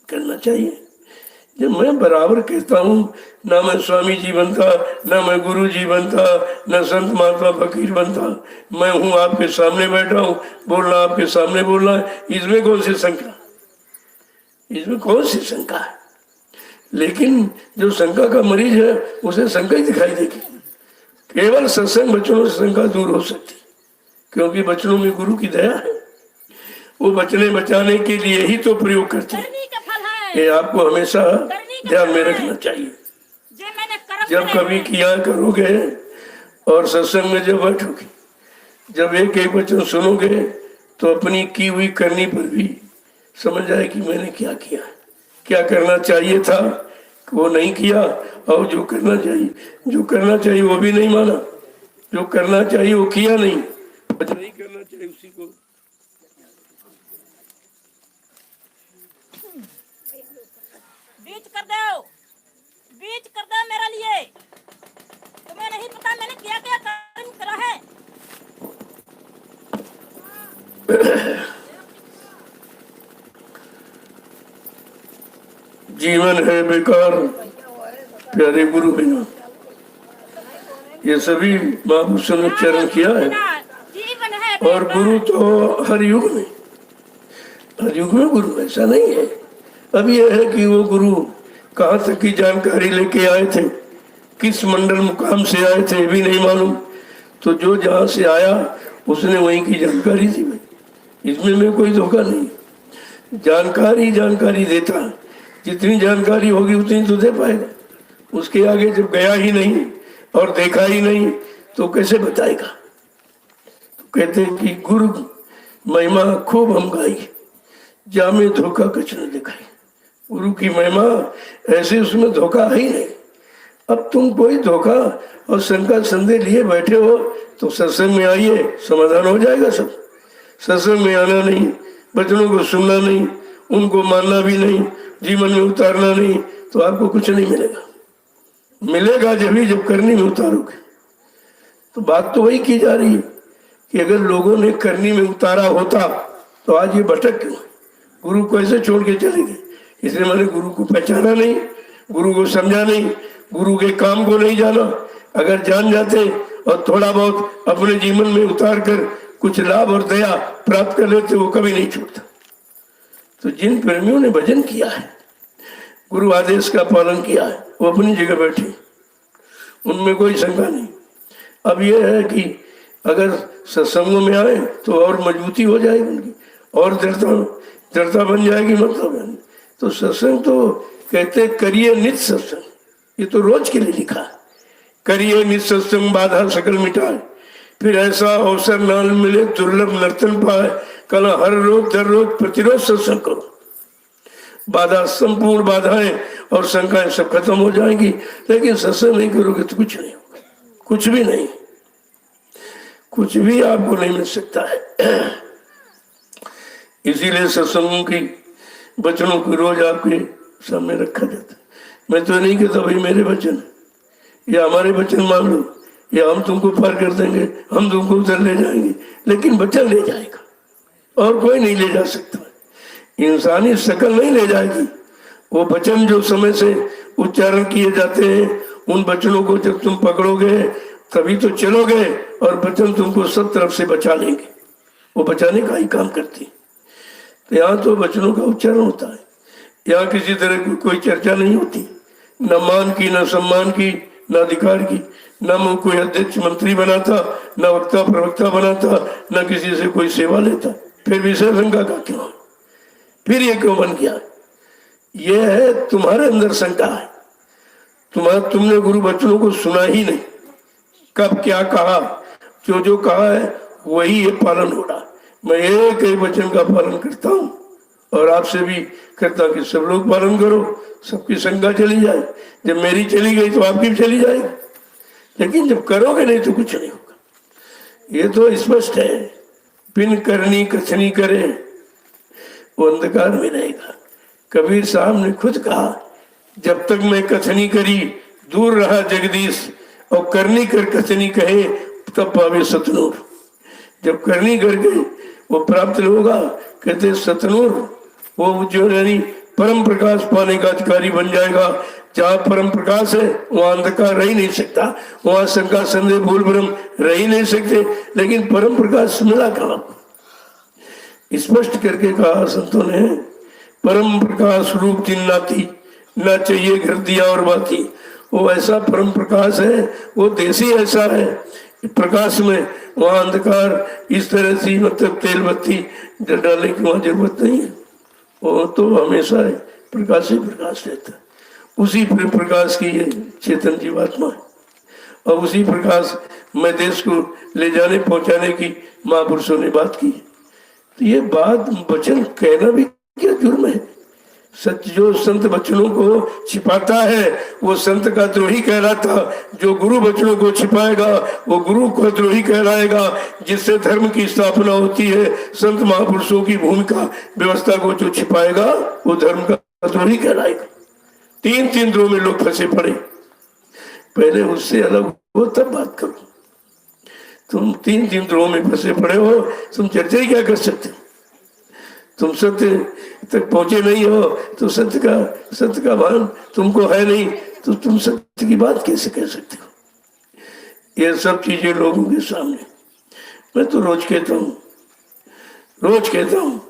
करना चाहिए। जब मैं बराबर कहता हूँ, ना मैं स्वामी जी बनता, ना मैं गुरु जी बनता, ना संत महात्मा फकीर बनता, मैं हूँ आपके सामने बैठा हूँ, बोलना आपके सामने बोलना है, इसमें कौन सी शंका, इसमें कौन सी शंका है। लेकिन जो शंका का मरीज है उसे शंका ही दिखाई देगी। केवल सत्संग वचनों से शंका दूर हो सकती, क्योंकि वचनों में गुरु की दया है। वो बचने बचाने के लिए ही तो प्रयोग करते हैं। ये आपको हमेशा ध्यान में रखना चाहिए। जब कभी किया करोगे और सत्संग में जब बैठोगे, जब एक एक वचन सुनोगे, तो अपनी की हुई करनी पर भी समझ आए कि मैंने क्या किया, क्या करना चाहिए था वो नहीं किया, और जो करना चाहिए वो भी नहीं माना, जो करना चाहिए वो किया नहीं, नहीं करना चाहिए उसी को। बीच कर दो मेरे लिए, तुम्हें नहीं पता मैंने क्या क्या कर्म करा है। जीवन है बेकार प्यारे गुरु बिना, ये सभी महापुरुषों ने चरण किया है। और गुरु तो हर युग में गुरु, ऐसा नहीं है। अब यह है कि वो गुरु कहाँ तक की जानकारी लेके आए थे, किस मंडल मुकाम से आए थे भी नहीं मालूम। तो जो जहाँ से आया उसने वहीं की जानकारी दी भाई, इसमें मैं कोई धोखा नहीं। जानकारी देता, जितनी जानकारी होगी उतनी तो दे पाएगा। उसके आगे जब गया ही नहीं और देखा ही नहीं तो कैसे बताएगा। तो कहते हैं कि गुरु महिमा खूब हम गाई, जामे धोखा कुछ न दिखाई। गुरु की महिमा ऐसे, उसमें धोखा है ही नहीं। अब तुम कोई धोखा और शंका संदेह लिए बैठे हो तो सत्संग में आइए, समाधान हो जाएगा सब। सत्संग में आना नहीं, वचनों को सुनना नहीं, उनको मानना भी नहीं, जीवन में उतारना नहीं, तो आपको कुछ नहीं मिलेगा जब करनी में उतारोगे। तो बात तो वही की जा रही है कि अगर लोगों ने करनी में उतारा होता तो आज ये भटक क्यों, गुरु को ऐसे छोड़ के चले गए। इसलिए मैंने गुरु को पहचाना नहीं, गुरु को समझा नहीं, गुरु के काम को नहीं जाना। अगर जान जाते और थोड़ा बहुत अपने जीवन में उतार कर कुछ लाभ और दया प्राप्त कर लेते, वो कभी नहीं छूटता। तो जिन प्रेमियों ने भजन किया है, गुरु आदेश का पालन किया है, वो अपनी जगह बैठे, उनमें कोई शंका नहीं। अब यह है कि अगर सत्संगों में आए तो और मजबूती हो जाएगी उनकी, और दृढ़ता बन जाएगी। मतलब तो सत्संग तो कहते करिए नित्य सत्संग, ये तो रोज के लिए लिखा है। करिए नित्य सत्संग, बाधा सकल मिटाए, फिर ऐसा अवसर न मिले दुर्लभ नर्तन पाए, कल हर रोज दर रोज प्रतिरोध सत्संग करो। बाधा, संपूर्ण बाधाएं और शंकाएं सब खत्म हो जाएंगी। लेकिन सत्संग नहीं करोगे तो कुछ नहीं होगा, कुछ भी नहीं, कुछ भी आपको नहीं मिल सकता है। इसीलिए सत्संगों की वचनों को रोज आपके सामने रखा जाता है। मैं तो नहीं कहता भाई मेरे वचन या हमारे वचन मान लो, या हम तुमको पार कर देंगे, हम तुमको उधर ले जाएंगे, लेकिन वचन ले जाएगा और कोई नहीं ले जा सकता। इंसानी शकल नहीं ले जाएगी। वो वचन जो समय से उच्चारण किए जाते हैं, उन वचनों को जब तुम पकड़ोगे तभी तो चलोगे, और वचन तुमको सब तरफ से बचा लेंगे। वो बचाने का ही काम करती। तो यहाँ तो वचनों का उच्चारण होता है, यहाँ किसी तरह की कोई चर्चा नहीं होती, न मान की, न सम्मान की, न अधिकार की, न कोई अध्यक्ष मंत्री बनाता, न वक्ता प्रवक्ता बनाता, न किसी से कोई सेवा लेता। फिर विषय शंका का क्यों? फिर ये क्यों बन गया? ये है तुम्हारे अंदर शंका है। तुमने गुरु वचनों को सुना ही नहीं, कब क्या कहा, जो कहा है वही ये पालन हो रहा। मैं एक ही वचन का पालन करता हूँ और आपसे भी करता कि सब लोग पालन करो, सबकी शंका चली जाए। जब मेरी चली गई तो आपकी भी चली जाएगी, लेकिन जब करोगे नहीं तो कुछ नहीं होगा। ये तो स्पष्ट है। बिन करनी कछनी करे वो अंधकार में रहेगा। कबीर साहब ने खुद कहा, जब तक मैं कथनी करी दूर रहा जगदीश, और करनी कर कथनी कहे तब पावे सतनूर। जब करनी करके वो प्राप्त होगा, कहते सतनूर, वो जो यानी परम प्रकाश पाने का अधिकारी बन जाएगा। जहाँ परम प्रकाश है वहाँ अंधकार रह ही नहीं सकता, वहाँ शंका संदेह भूल भ्रम रह ही नहीं सकते। लेकिन परम प्रकाश मिला कहाँ? स्पष्ट करके कहा संतों ने, परम प्रकाश रूप जिन्नाती, न चाहिए घर दिया और बाती। वो ऐसा परम प्रकाश है, वो देश ही ऐसा है प्रकाश में, वहाँ अंधकार इस तरह से मतलब तेल बत्ती डालने की वहाँ जरूरत नहीं है। वो तो हमेशा है प्रकाश ही प्रकाश रहता है। उसी प्रकाश की ये चेतन जीवात्मा है, और उसी प्रकाश में देश को ले जाने पहुंचाने की महापुरुषों ने बात की। तो ये बात वचन कहना भी क्या जुर्म है? सच जो संत वचनों को छिपाता है वो संत का द्रोही कहलाता। जो गुरु वचनों को छिपाएगा वो गुरु का द्रोही कहलाएगा। जिससे धर्म की स्थापना होती है, संत महापुरुषों की भूमिका व्यवस्था को जो छिपाएगा वो धर्म का द्रोही कहलाएगा। तीन द्रोह में लोग फंसे पड़े। पहले उससे अलग हो तब बात करो। तुम तीन द्रोह में फंसे पड़े हो, तुम चर्चा ही क्या कर सकते हो? तुम सत्य तक पहुंचे नहीं हो तो सत्य का भान तुमको है नहीं, तो तुम सत्य की बात कैसे कह सकते हो? ये सब चीजें लोगों के सामने मैं तो रोज कहता हूँ,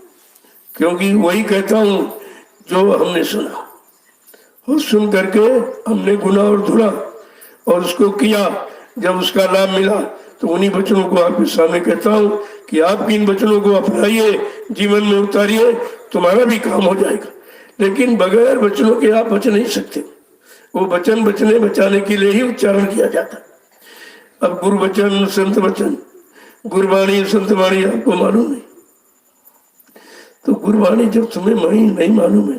क्योंकि वही कहता हूँ जो हमने सुना, और सुन करके हमने गुना और धुला और उसको किया। जब उसका लाभ मिला तो उन्हीं वचनों को आपके सामने कहता हूँ कि आप इन वचनों को अपनाइए, जीवन में उतारिए, तुम्हारा भी काम हो जाएगा। लेकिन बगैर वचनों के आप बच नहीं सकते। वो वचन बचाने के लिए ही उच्चारण किया जाता। अब गुरु वचन, संत वचन, गुरबाणी, संत वाणी आपको मालूम नहीं, तो गुरबाणी जब तुम्हें नहीं मालूम है,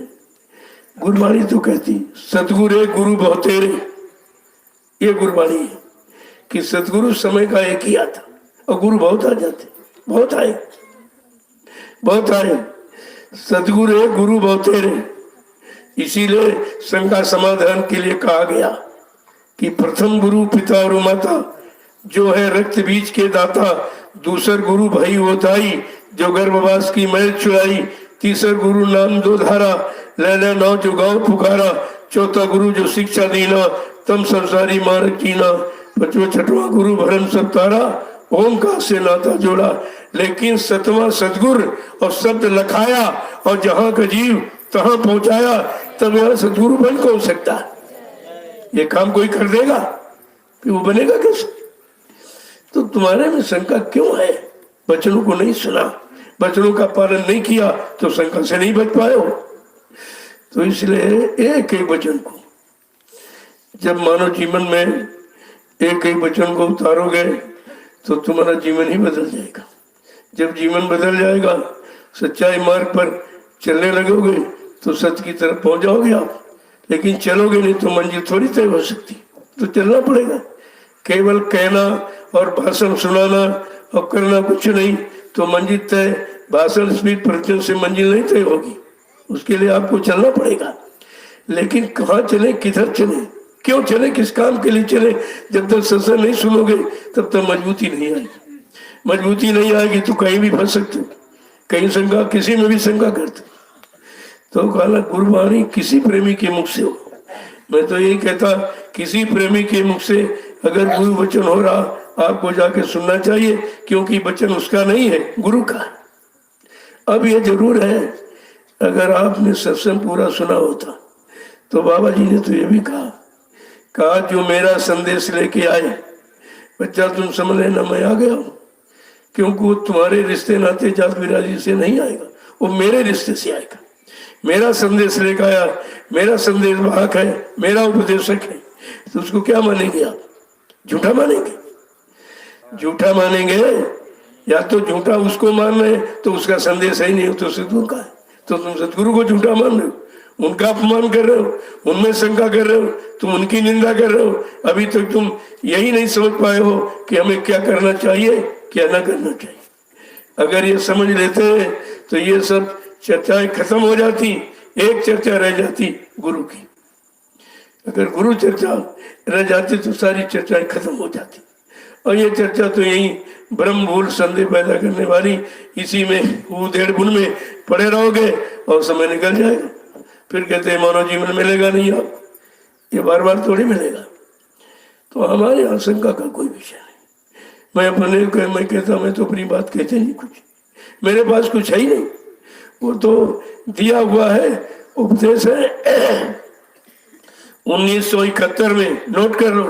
गुरबाणी तो कहती सतगुरु गुरु बहुतेरे। ये गुरबाणी है कि सतगुरु समय का एक ही आता और गुरु बहुत आ जाते, बहुत आए। सतगुरु है गुरु बहुतेरे। इसीलिए शंका समाधान के लिए कहा गया कि प्रथम गुरु पिता और माता, जो है रक्त बीज के दाता। दूसर गुरु भाई वो ताई, जो गर्भवास की मैल चुराई। तीसर गुरु नाम दो धारा, लैला नौ जो गाँव पुकारा। चौथा गुरु जो शिक्षा दीना, तम संसारी मार्ग जीना। पांचवा छठवां गुरु भरम सब तारा, ओमकार से नाता जोड़ा। लेकिन सतवां सतगुर और शब्द लखाया, और जहां का जीव तहां पहुंचाया। तब यह सतगुरु बन कौन सकता? ये काम कोई कर देगा कि वो बनेगा कैसे? तो तुम्हारे में शंका क्यों है? वचनों को नहीं सुना, वचनों का पालन नहीं किया, तो शंका से नहीं बच पाए हो। तो इसलिए एक ही वचन को जब मानव जीवन में एक ही वचन को उतारोगे तो तुम्हारा जीवन ही बदल जाएगा। जब जीवन बदल जाएगा, सच्चाई मार्ग पर चलने लगोगे तो सत्य की तरफ पहुंच जाओगे आप। लेकिन चलोगे नहीं तो मंजिल थोड़ी तय हो सकती, तो चलना पड़ेगा। केवल कहना और भाषण सुनाना और करना कुछ नहीं तो मंजिल तय, भाषण स्पीच प्रवचन से मंजिल नहीं तय होगी। उसके लिए आपको चलना पड़ेगा। लेकिन कहाँ चले, किधर चले, क्यों चले, किस काम के लिए चले? जब तक सत्संग नहीं सुनोगे तब तक मजबूती नहीं आएगी। मजबूती नहीं आएगी तो कहीं भी फंस सकते हो, कहीं शंका, किसी में भी शंका करते। तो कहना गुरबाणी किसी प्रेमी के मुख से हो। मैं तो यही कहता, किसी प्रेमी के मुख से अगर गुरु वचन हो रहा आपको जाके सुनना चाहिए, क्योंकि वचन उसका नहीं है, गुरु का। अब ये जरूर है, अगर आपने सत्संग पूरा सुना होता तो बाबा जी ने तो ये भी कहा जो मेरा संदेश लेके आए, बच्चा तुम समझ लेना मैं आ गया हूँ। क्योंकि वो तुम्हारे रिश्ते नाते जात बिरादरी से नहीं आएगा, वो मेरे रिश्ते से आएगा। मेरा संदेश लेकर आया, मेरा संदेश वाहक है, मेरा उपदेशक है, तो उसको क्या मानेंगे आप? झूठा मानेंगे? झूठा मानेंगे या तो झूठा उसको मान रहे तो उसका संदेश है ही नहीं, तो सतगुरु का है। तो तुम सतगुरु को झूठा मान रहे हो, उनका अपमान कर रहे हो, उनमें शंका कर रहे हो, तुम उनकी निंदा कर रहे हो। अभी तक तुम यही नहीं समझ पाए हो कि हमें क्या करना चाहिए, क्या ना करना चाहिए। अगर ये समझ लेते तो ये सब चर्चाएं खत्म हो जाती, एक चर्चा रह जाती गुरु की। अगर गुरु चर्चा रह जाती तो सारी चर्चाएं खत्म हो जाती। और ये चर्चा तो यही ब्रह्म भूल संदेह पैदा करने वाली, इसी में उधेड़ बुन में पड़े रहोगे और समय निकल जाएगा। फिर कहते हैं मानव जीवन मिलेगा नहीं, आप ये बार बार थोड़ी मिलेगा। तो हमारी आशंका का कोई विषय नहीं। मैं कहता मैं तो अपनी बात कहते नहीं, कुछ मेरे पास कुछ है ही नहीं, वो तो दिया हुआ है, उपदेश है 1971 में। नोट कर लो,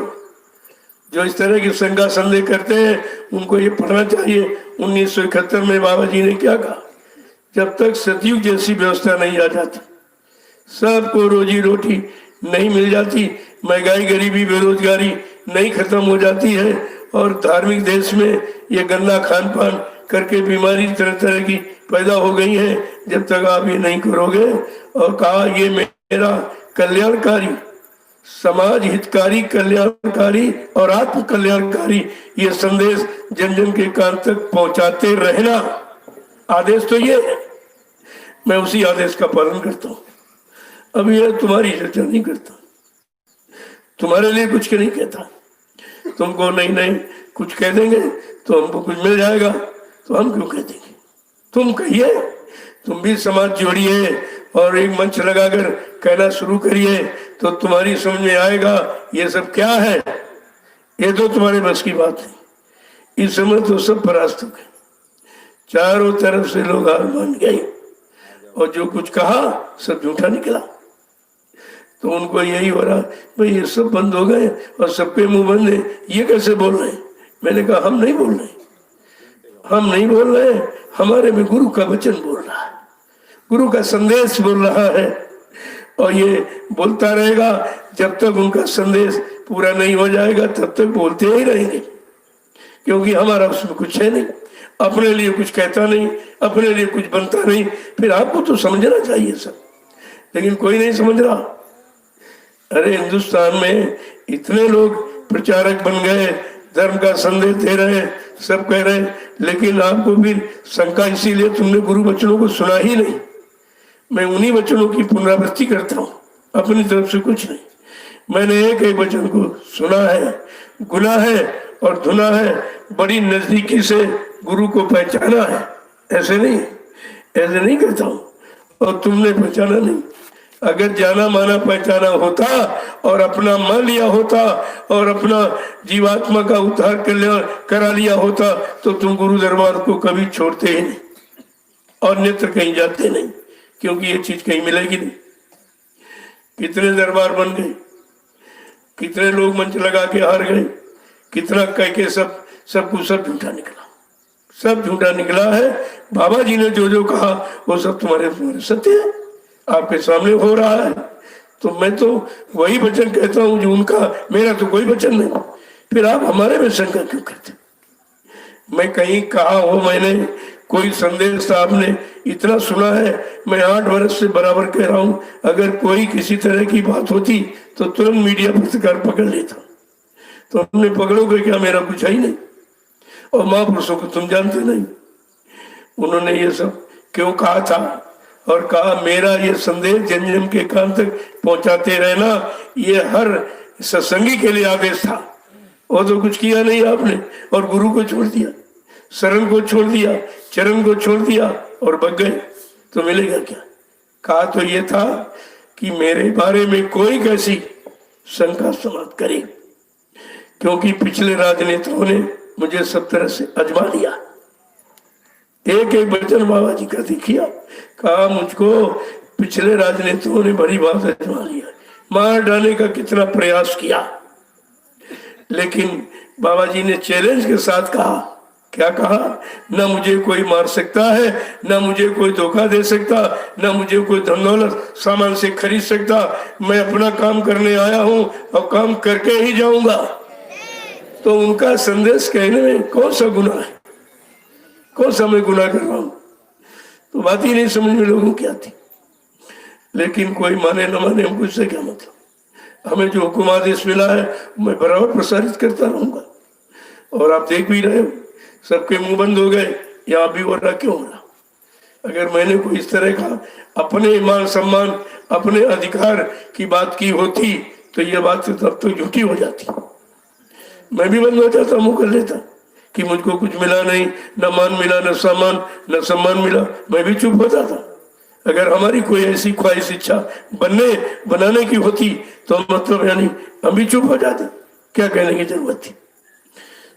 जो इस तरह की शंका संदेह करते हैं उनको ये पढ़ना चाहिए। 1971 में बाबा जी ने क्या कहा, जब तक सतयुग जैसी व्यवस्था नहीं आ जाती, सबको रोजी रोटी नहीं मिल जाती, महंगाई, गरीबी, बेरोजगारी नहीं खत्म हो जाती है, और धार्मिक देश में ये गंदा खान पान करके बीमारी तरह तरह की पैदा हो गई है, जब तक आप ये नहीं करोगे। और कहा ये मेरा कल्याणकारी, समाज हितकारी, कल्याणकारी और आत्म कल्याणकारी ये संदेश जन जन के कान तक पहुंचाते रहना, आदेश तो ये है। मैं उसी आदेश का पालन करता हूँ। अब ये तुम्हारी चर्चा नहीं करता, तुम्हारे लिए कुछ नहीं कहता। तुमको नहीं कुछ कह देंगे तो हमको कुछ मिल जाएगा, तो हम क्यों कह देंगे? तुम कहिए, तुम भी समाज जोड़िए और एक मंच लगाकर कहना शुरू करिए, तो तुम्हारी समझ में आएगा ये सब क्या है। ये तो तुम्हारे बस की बात नहीं। इस समय तो सब परास्त हो गए, चारों तरफ से लोग हार मान गए, और जो कुछ कहा सब झूठा निकला। तो उनको यही हो रहा, भाई ये सब बंद हो गए और सबके मुंह बंद है, ये कैसे बोल रहे हैं? मैंने कहा हम नहीं बोल रहे, हम नहीं बोल रहे, हमारे में गुरु का वचन बोल रहा है, गुरु का संदेश बोल रहा है। और ये बोलता रहेगा जब तक उनका संदेश पूरा नहीं हो जाएगा, तब तक बोलते ही रहेंगे, क्योंकि हमारा उसमें कुछ है नहीं, अपने लिए कुछ कहता नहीं, अपने लिए कुछ बनता नहीं। फिर आपको तो समझना चाहिए सब, लेकिन कोई नहीं समझ रहा। अरे हिंदुस्तान में इतने लोग प्रचारक बन गए, धर्म का संदेश दे रहे, सब कह रहे, लेकिन आपको भी शंका इसीलिए तुमने गुरु वचनों को सुना ही नहीं। मैं उन्हीं वचनों की पुनरावृत्ति करता हूँ, अपनी तरफ से कुछ नहीं। मैंने एक एक वचन को सुना है, गुना है और धुना है, बड़ी नजदीकी से गुरु को पहचाना है। ऐसे नहीं कहता हूँ, और तुमने पहचाना नहीं। अगर जाना माना पहचाना होता और अपना मान लिया होता और अपना जीवात्मा का उद्धार करा लिया होता, तो तुम गुरु दरबार को कभी छोड़ते ही नहीं और अन्यत्र कहीं जाते नहीं, क्योंकि ये चीज कहीं मिलेगी नहीं। कितने दरबार बन गए, कितने लोग मंच लगा के हार गए, कितना कह के सब कुछ सब झूठा निकला, सब झूठा निकला है। बाबा जी ने जो जो कहा वो सब तुम्हारे सत्य है, आपके सामने हो रहा है। तो मैं तो वही वचन कहता हूँ जो उनका, मेरा तो कोई वचन नहीं। फिर आप हमारे में शंका क्यों करते? मैं कहीं कहा हो मैंने, कोई संदेश आपने इतना सुना है, मैं 8 वर्ष से बराबर कह रहा हूं, अगर कोई किसी तरह की बात होती तो तुरंत मीडिया पत्रकार पकड़ लेता। तो हमने पकड़ोगे क्या, मेरा कुछ है ही नहीं, और महापुरुषों को तुम जानते नहीं। उन्होंने ये सब क्यों कहा था, और कहा मेरा ये संदेश जन जन के कान तक पहुंचाते रहना, ये हर सत्संगी के लिए आदेश था। वो तो कुछ किया नहीं आपने, और गुरु को छोड़ दिया, शरण को छोड़ दिया, चरण को छोड़ दिया और बग गए, तो मिलेगा क्या। कहा तो ये था कि मेरे बारे में कोई कैसी शंका समाप्त करे, क्योंकि पिछले राजनेताओं ने मुझे सब तरह से आजमा लिया। एक एक वचन बाबा जी का दिखिया, कहा मुझको पिछले राजनेताओं ने बड़ी बात आजमा लिया, मार डालने का कितना प्रयास किया, लेकिन बाबा जी ने चैलेंज के साथ कहा, क्या कहा, न मुझे कोई मार सकता है, न मुझे कोई धोखा दे सकता, न मुझे कोई धन दौलत सामान से खरीद सकता, मैं अपना काम करने आया हूं और काम करके ही जाऊंगा। तो उनका संदेश कहने में कौन सा गुनाह है, कौन सा मैं गुनाह कर रहा हूं, तो बात ही नहीं समझ में लोगों की आती। लेकिन कोई माने न माने, हमको इससे क्या मतलब, हमें जो हुक्म आदेश मिला है मैं बराबर प्रसारित करता रहूंगा। और आप देख भी रहे हो, सबके मुंह बंद हो गए, यहाँ भी हो रहा, क्यों हो रहा। अगर मैंने कोई इस तरह का अपने मान सम्मान, अपने अधिकार की बात की होती तो ये बात तब तो झूठी हो जाती, मैं भी बंद हो जाता, मुंह कर लेता कि मुझको कुछ मिला नहीं, न मान मिला, न सम्मान, न सम्मान मिला, मैं भी चुप हो जाता। अगर हमारी कोई ऐसी ख्वाहिश इच्छा बनाने की होती तो मतलब यानी हम भी चुप हो जाते, क्या कहने की जरूरत थी।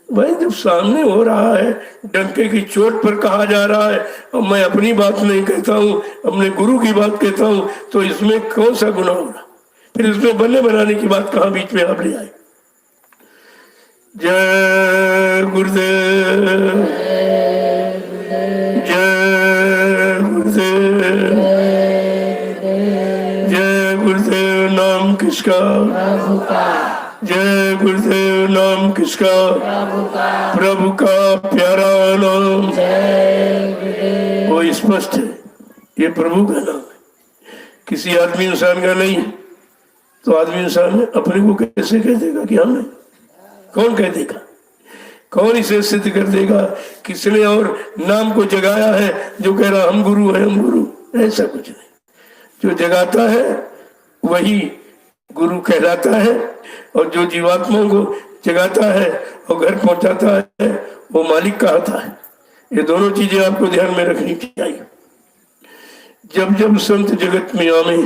भाई जब सामने हो रहा है, डंके की चोट पर कहा जा रहा है, और मैं अपनी बात नहीं कहता हूँ, अपने गुरु की बात कहता हूँ, तो इसमें कौन सा गुनाह हो रहा। फिर इसमें बनाने की बात कहाँ बीच में आप ले आए। जय गुरुदेव, जय गुरुदेव, जय गुरुदेव। नाम किसका, जय गुरुदेव। नाम किसका, प्रभु का प्यारा नाम, वो स्पष्ट है, ये प्रभु का नाम है, किसी आदमी इंसान का नहीं। तो आदमी इंसान अपने को कैसे कह देगा कि हम, कौन कह देगा, कौन इसे सिद्ध कर देगा, किसने और नाम को जगाया है जो कह रहा हम गुरु हैं, हम गुरु, ऐसा कुछ नहीं। जो जगाता है वही गुरु कहलाता है, और जो जीवात्माओं को जगाता है और घर पहुंचाता है वो मालिक कहता है। ये दोनों चीजें आपको ध्यान में रखनी चाहिए। जब जब संत जगत में आवे,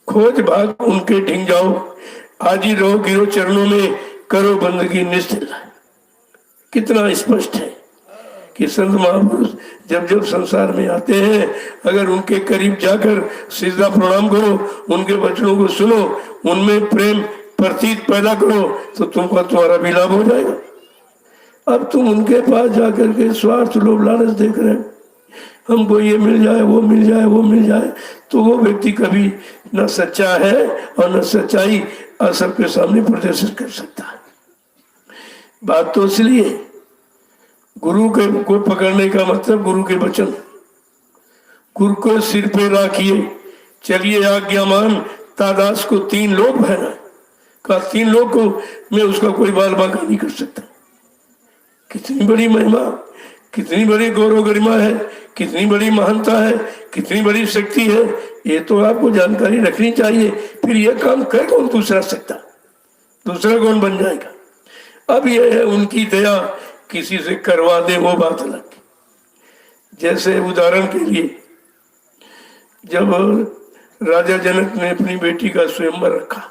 खोज भाग उनके ढिंग जाओ, हाजिर रहो गिरो चरणों में, करो बंदगी निश्चित। कितना स्पष्ट है कि संत महापुरुष जब जब संसार में आते हैं, अगर उनके करीब जाकर सिजदा प्रणाम करो, उनके वचनों को सुनो, उनमें प्रेम प्रतीत पैदा करो, तो तुमको तुम्हारा भी लाभ हो जाएगा। अब तुम उनके पास जाकर के स्वार्थ लोभ लालच देख रहे हो, हमको ये मिल जाए, वो मिल जाए, वो मिल जाए, तो वो व्यक्ति कभी न सच्चा है और न सच्चाई सबके सामने प्रदर्शित कर सकता है। बात तो इसलिए गुरु के को पकड़ने का मतलब गुरु के वचन, गुरु को सिर पे रखिए, चलिए आज्ञामान तादास को 3 लोग बहना का, 3 लोग को मैं उसका कोई बाल बांका नहीं कर सकता। कितनी बड़ी महिमा, कितनी बड़ी गौरव गरिमा है, कितनी बड़ी महानता है, कितनी बड़ी शक्ति है, ये तो आपको जानकारी रखनी चाहिए। फिर यह काम कर कौन दूसरा सकता, दूसरा कौन बन जाएगा। अब यह है उनकी दया, किसी से करवा दे वो बात अलग। जैसे उदाहरण के लिए जब राजा जनक ने अपनी बेटी का स्वयंवर रखा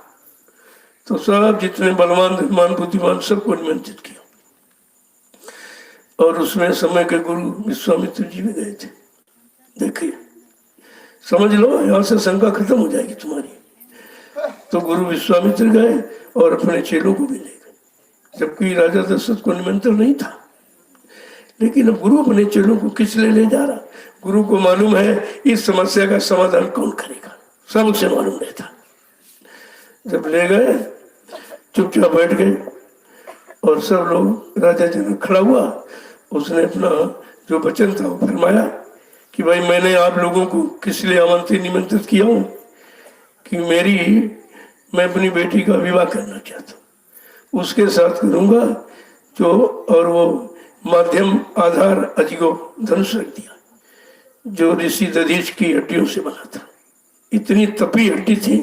तो सब जितने बलवान धनवान बुद्धिमान सबको निमंत्रित किया, और उसमें समय के गुरु विश्वामित्र जी भी गए थे। देखिए, समझ लो, यहाँ से शंका खत्म हो जाएगी तुम्हारी। तो गुरु विश्वामित्र गए और अपने चेलों को भी ले गए, जबकि राजा दशरथ को निमंत्रण नहीं था। लेकिन अब गुरु अपने चेलों को किस लिए ले जा रहा, गुरु को मालूम है इस समस्या का समाधान कौन करेगा, सब उसे मालूम रहता। जब ले गए चुपचाप बैठ गए, और सब लोग, राजा जनक खड़ा हुआ उसने अपना जो वचन था वो फरमाया कि भाई मैंने आप लोगों को किस लिए निमंत्रित किया हूँ कि मैं अपनी बेटी का विवाह करना चाहता हूँ, उसके साथ करूँगा जो, और वो माध्यम आधार अजिगो धनुष रख दिया जो ऋषि दधीच की हड्डियों से बना था। इतनी तपी हड्डी थी,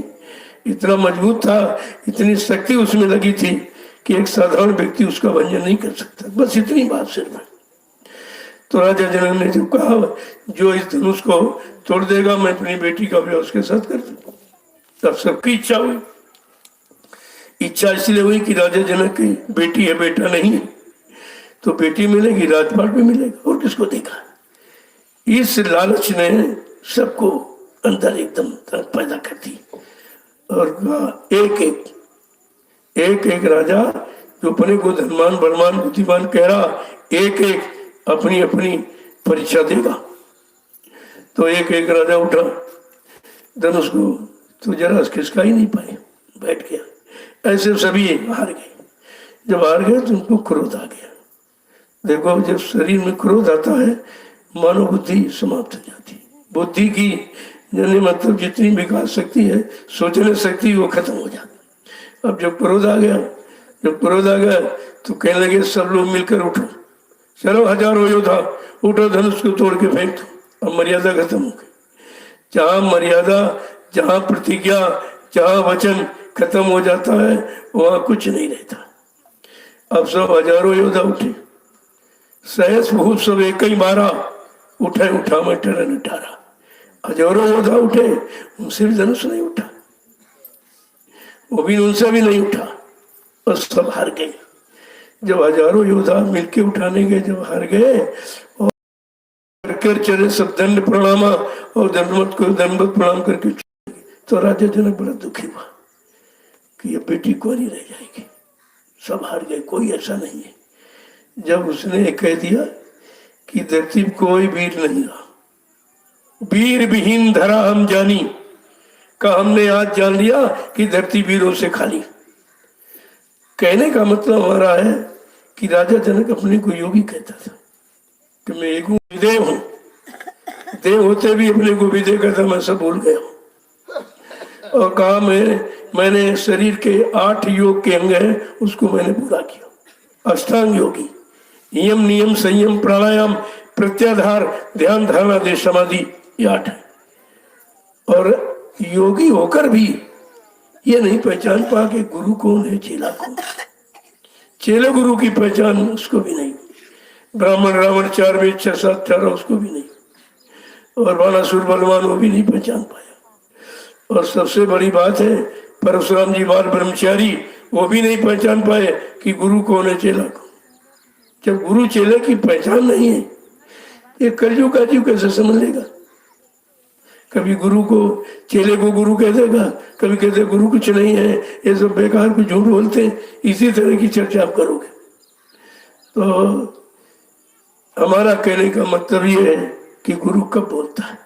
इतना मजबूत था, इतनी शक्ति उसमें लगी थी कि एक साधारण व्यक्ति उसका भंजन नहीं कर सकता। बस इतनी बात सिर्फ है। तो राजा जनक ने जो कहा, जो इस धनुष को तोड़ देगा मैं अपनी बेटी का विवाह उसके साथ कर दूंगा। तब सबकी इच्छा हुई। इच्छा इसलिए हुई कि राजा जनक की बेटी है, बेटा नहीं है, तो बेटी मिलेगी, राजपाट भी मिलेगा, और किसको देखा। इस लालच ने सबको अंदर एकदम तरफ पैदा कर दी और एक एक राजा जो अपने को धनवान बलवान बुद्धिमान कह रहा, एक एक अपनी अपनी परीक्षा देगा। तो एक एक राजा उठा धनुष को तो जरा खिसका ही नहीं पाए, बैठ गया। ऐसे सभी हार गए। जब हार गए तो उनको क्रोध आ गया। देखो जब शरीर में क्रोध आता है मानव बुद्धि समाप्त हो जाती। बुद्धि की यानी मतलब जितनी विकास शक्ति है, सोचने शक्ति, वो खत्म हो जाती। अब जब क्रोध आ गया तो कहने लगे सब लोग मिलकर उठो, चलो हजारों योद्धा उठो, धनुष को तोड़ के फेंक दो। अब मर्यादा खत्म हो गई। जहाँ मर्यादा, जहाँ प्रतिज्ञा, जहाँ वचन खत्म हो जाता है वहाँ कुछ नहीं रहता। अब सब हजारों योद्धा उठे, सहस बहुत सब एक ही मारा, उठा मैं टरन उठारा। हजारों योद्धा उठे, उनसे भी धनुष नहीं उठा, वो भी उनसे भी नहीं उठा, और सब हार गए। जब हजारों योद्धा मिलके उठाने गए, जब हार गए और कर चले सब दंड प्रणामा, और दंडवत प्रणाम करके, तो राजा जनक बड़ा दुखी हुआ कि ये बेटी कौन ही रह जाएगी, सब हार गए, कोई ऐसा नहीं है। जब उसने कह दिया कि धरती कोई वीर नहीं रहा, वीर विहीन धरा हम जानी, का हमने आज जान लिया कि धरती वीरों से खाली। कहने का मतलब हमारा है कि राजा जनक अपने को योगी कहता था कि मैं एक विदेव हूं, देव होते भी अपने को विदेह कहता, मैं सब भूल गया हूं। और कहा मैंने शरीर के 8 योग के अंग हैं उसको मैंने पूरा किया। अष्टांग योगी, यम नियम संयम प्राणायाम प्रत्याधार ध्यान धारणा देश समाधि, ये 8 है। और योगी होकर भी ये नहीं पहचान पा कि गुरु कौन है, चेला कौन है। चेले गुरु की पहचान उसको भी नहीं। ब्राह्मण रावण 4 वेद 6 7 18 उसको भी नहीं। और बाणासुर बलवान वो भी नहीं पहचान पाया। और सबसे बड़ी बात है परशुराम जी बाल ब्रह्मचारी, वो भी नहीं पहचान पाए कि गुरु कौन है, चेला कौन। जब गुरु चेले की पहचान नहीं है, ये कलयुग का जीव कैसे समझ लेगा। कभी गुरु को, चेले को गुरु कह देगा, कभी कहते गुरु कुछ नहीं है, ये सब बेकार को झूठ बोलते हैं। इसी तरह की चर्चा आप करोगे। तो हमारा कहने का मतलब ये है कि गुरु कब बोलता है।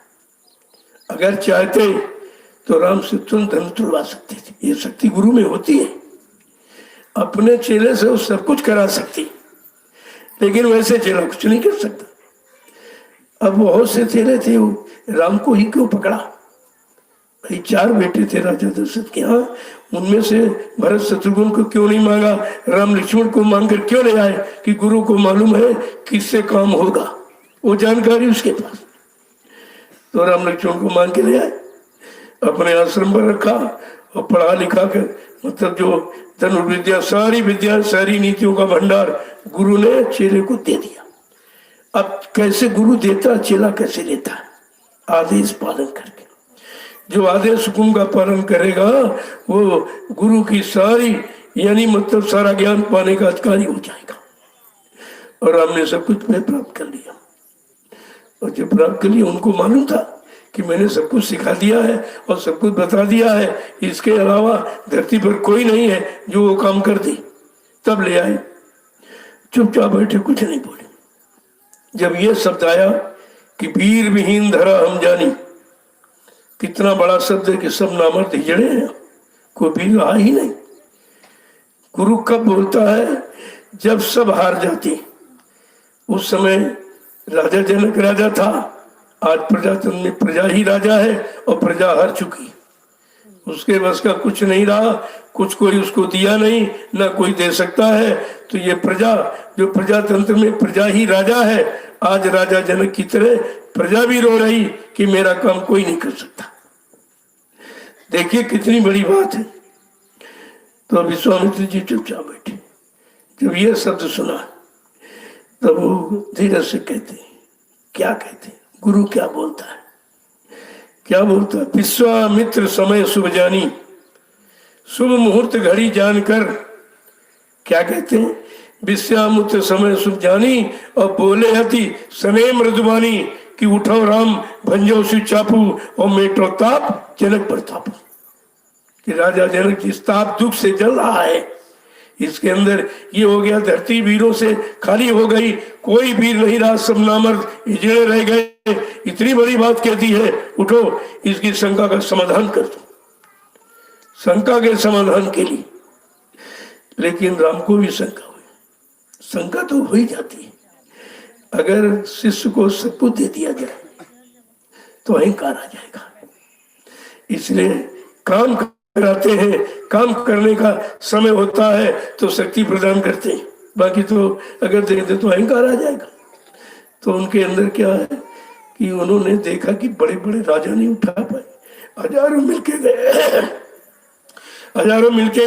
अगर चाहते तो राम से तुरंत धन तुड़वा सकते थे, ये शक्ति गुरु में होती है। अपने चेले से वो सब कुछ करा सकती, लेकिन वैसे चेला कुछ नहीं कर सकता। अब बहुत से चेले थे, वो राम को ही क्यों पकड़ा। भाई 4 बेटे थे राजा दशरथ के यहाँ, उनमें से भरत शत्रुघ्न को क्यों नहीं मांगा, राम लक्ष्मण को मांगकर क्यों ले आए कि गुरु को मालूम है किससे काम होगा, वो जानकारी उसके पास। तो राम लक्ष्मण को मांग के ले आए, अपने आश्रम पर रखा और पढ़ा लिखा कर, मतलब जो धनुर्विद्या सारी नीतियों का भंडार गुरु ने चेले को दे दिया। अब कैसे गुरु देता, चेला कैसे लेता, आदेश पालन करके। जो आदेश हुकुम का पालन करेगा वो गुरु की सारी यानी मतलब सारा ज्ञान पाने का अधिकारी हो जाएगा। और हमने सब कुछ प्राप्त कर लिया। और जब प्राप्त कर लिया, उनको मालूम था कि मैंने सब कुछ सिखा दिया है और सब कुछ बता दिया है, इसके अलावा धरती पर कोई नहीं है जो वो काम कर दे। तब ले आए, चुपचाप बैठे, कुछ नहीं बोले। जब ये शब्द आया कि वीर विहीन धरा हम जानी, कितना बड़ा शब्द है कि सब नामर्द हिजड़े हैं, कोई वीर रहा ही नहीं। गुरु कब बोलता है, जब सब हार जाते, उस समय राजा जनक राजा था, आज प्रजातंत्र में प्रजा ही राजा है और प्रजा हार चुकी। उसके बस का कुछ नहीं रहा, कुछ कोई उसको दिया नहीं, ना कोई दे सकता है। तो ये प्रजा, जो प्रजातंत्र में प्रजा ही राजा है, आज राजा जनक की तरह प्रजा भी रो रही कि मेरा काम कोई नहीं कर सकता। देखिए कितनी बड़ी बात है। तो विश्वामित्र जी चुपचाप बैठे। जब ये शब्द सुना तब वो धीरज से कहते, क्या कहते, गुरु क्या बोलता है, क्या बोलता है? विश्वामित्र समय शुभ जानी, शुभ मुहूर्त घड़ी जानकर, क्या कहते हैं? विश्वामित्र समय शुभ जानी और बोले हति सने मृदुबानी कि उठो राम भंजो शिव चापू और मेटो ताप जनक प्रताप। कि राजा जनक जिस ताप दुख से जल रहा है, इसके अंदर ये हो गया, धरती वीरों से खाली हो गई, कोई वीर नहीं रहा, सब नामर्द इजड़े रह गए। इतनी बड़ी बात कहती है, उठो इसकी शंका का समाधान कर दो, शंका के समाधान के लिए। लेकिन राम को भी शंका हुई। शंका तो हो ही जाती है, अगर शिष्य को सब कुछ दे दिया जाए तो अहंकार आ जाएगा। इसलिए काम कराते हैं, काम करने का समय होता है तो शक्ति प्रदान करते हैं, बाकी तो अगर दे दे तो अहंकार आ जाएगा। तो उनके अंदर क्या है कि उन्होंने देखा कि बड़े बड़े राजा नहीं उठा पाए, हजारों मिलके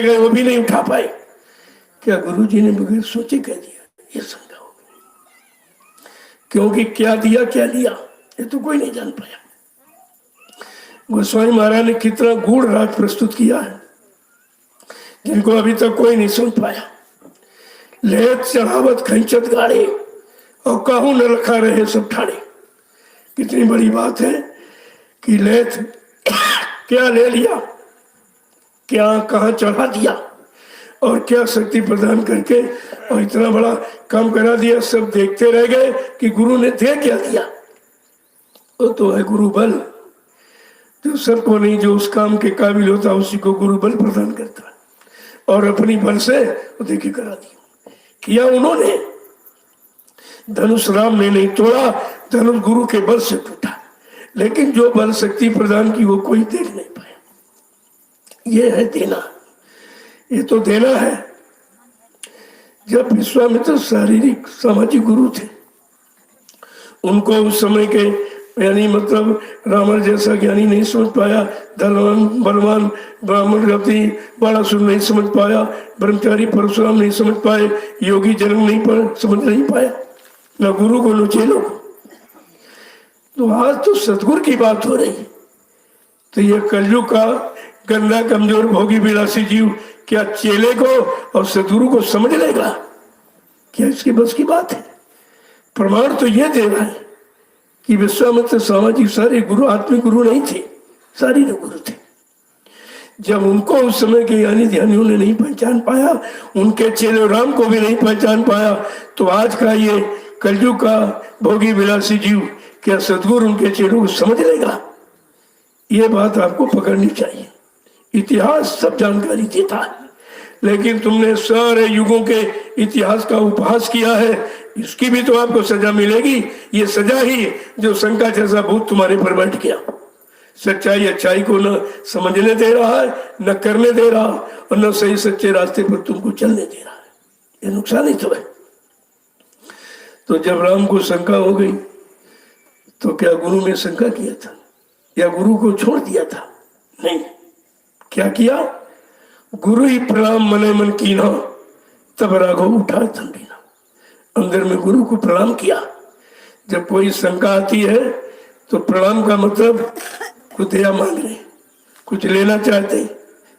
गए, वो भी नहीं उठा पाए। क्या गुरुजी ने बगैर सोचे कह दिया? ये शंका हो गई, क्योंकि क्या दिया क्या लिया ये तो कोई नहीं जान पाया। गोस्वामी महाराज ने कितना गूढ़ राज प्रस्तुत किया है, जिनको अभी तक कोई नहीं सुन पाया। लेत चढ़ावत खंचत गाड़े और काहू न रखा रहे सब ठाड़े। कितनी बड़ी बात है कि लेत क्या ले लिया, क्या कहाँ चढ़ा दिया और क्या शक्ति प्रदान करके और इतना बड़ा काम करा दिया। सब देखते रह गए कि गुरु ने दे क्या दिया। वो तो है गुरु बल, जो सबको नहीं, जो उस काम के काबिल होता उसी को गुरु बल प्रदान करता है। और अपनी बल से वो देखिए करा दिया, किया उन्होंने। धनुष राम ने नहीं तोड़ा, धनुष गुरु के बल से टूटा, लेकिन जो बल शक्ति प्रदान की वो कोई देख नहीं पाया। ये है देना, ये तो देना है। जब विश्वामित्र शारीरिक सामाजिक गुरु थे, उनको उस समय के यानी मतलब रावण जैसा ज्ञानी नहीं समझ पाया, धनवान बलवान ब्राह्मण गति बाणासुर नहीं समझ पाया, ब्रह्मचारी परशुराम नहीं समझ पाए, योगी जनक नहीं समझ नहीं पाया, न गुरु को न चेलों को। तो आज तो सतगुरु की बात हो रही। तो ये कलयुग का गंदा कमजोर भोगी विलासी जीव क्या चेले को और सतगुरु को समझ लेगा? क्या इसकी बस की बात है? प्रमाण तो ये दे रहा है कि विश्वामित्र सामाजिक सारे गुरु आत्मिक गुरु नहीं थे, शारीरिक गुरु थे। जब उनको उस समय के यानी ध्यानियों ने नहीं पहचान पाया, उनके चेले राम को भी नहीं पहचान पाया, तो आज का ये कलयुग का भोगी विलासी जीव क्या सतगुरु उनके चेलों को समझ लेगा? ये बात आपको पकड़नी चाहिए। इतिहास सब जानकारी देता है, लेकिन तुमने सारे युगों के इतिहास का उपहास किया है, इसकी भी तो आपको सजा मिलेगी। ये सजा ही जो शंका जैसा भूत तुम्हारे पर बैठ गया, सच्चाई अच्छाई को न समझने दे रहा है, न करने दे रहा, और न सही सच्चे रास्ते पर तुमको चलने दे रहा है। ये नुकसान ही तो है। तो जब राम को शंका हो गई तो क्या गुरु ने शंका किया था या गुरु को छोड़ दिया था? नहीं, क्या किया? गुरु ही प्रणाम मने मन कीना, तब राघव उठा ठंडीना। अंदर में गुरु को प्रणाम किया। जब कोई शंका आती है तो प्रणाम का मतलब कुछ दया मांग रहे, कुछ लेना चाहते,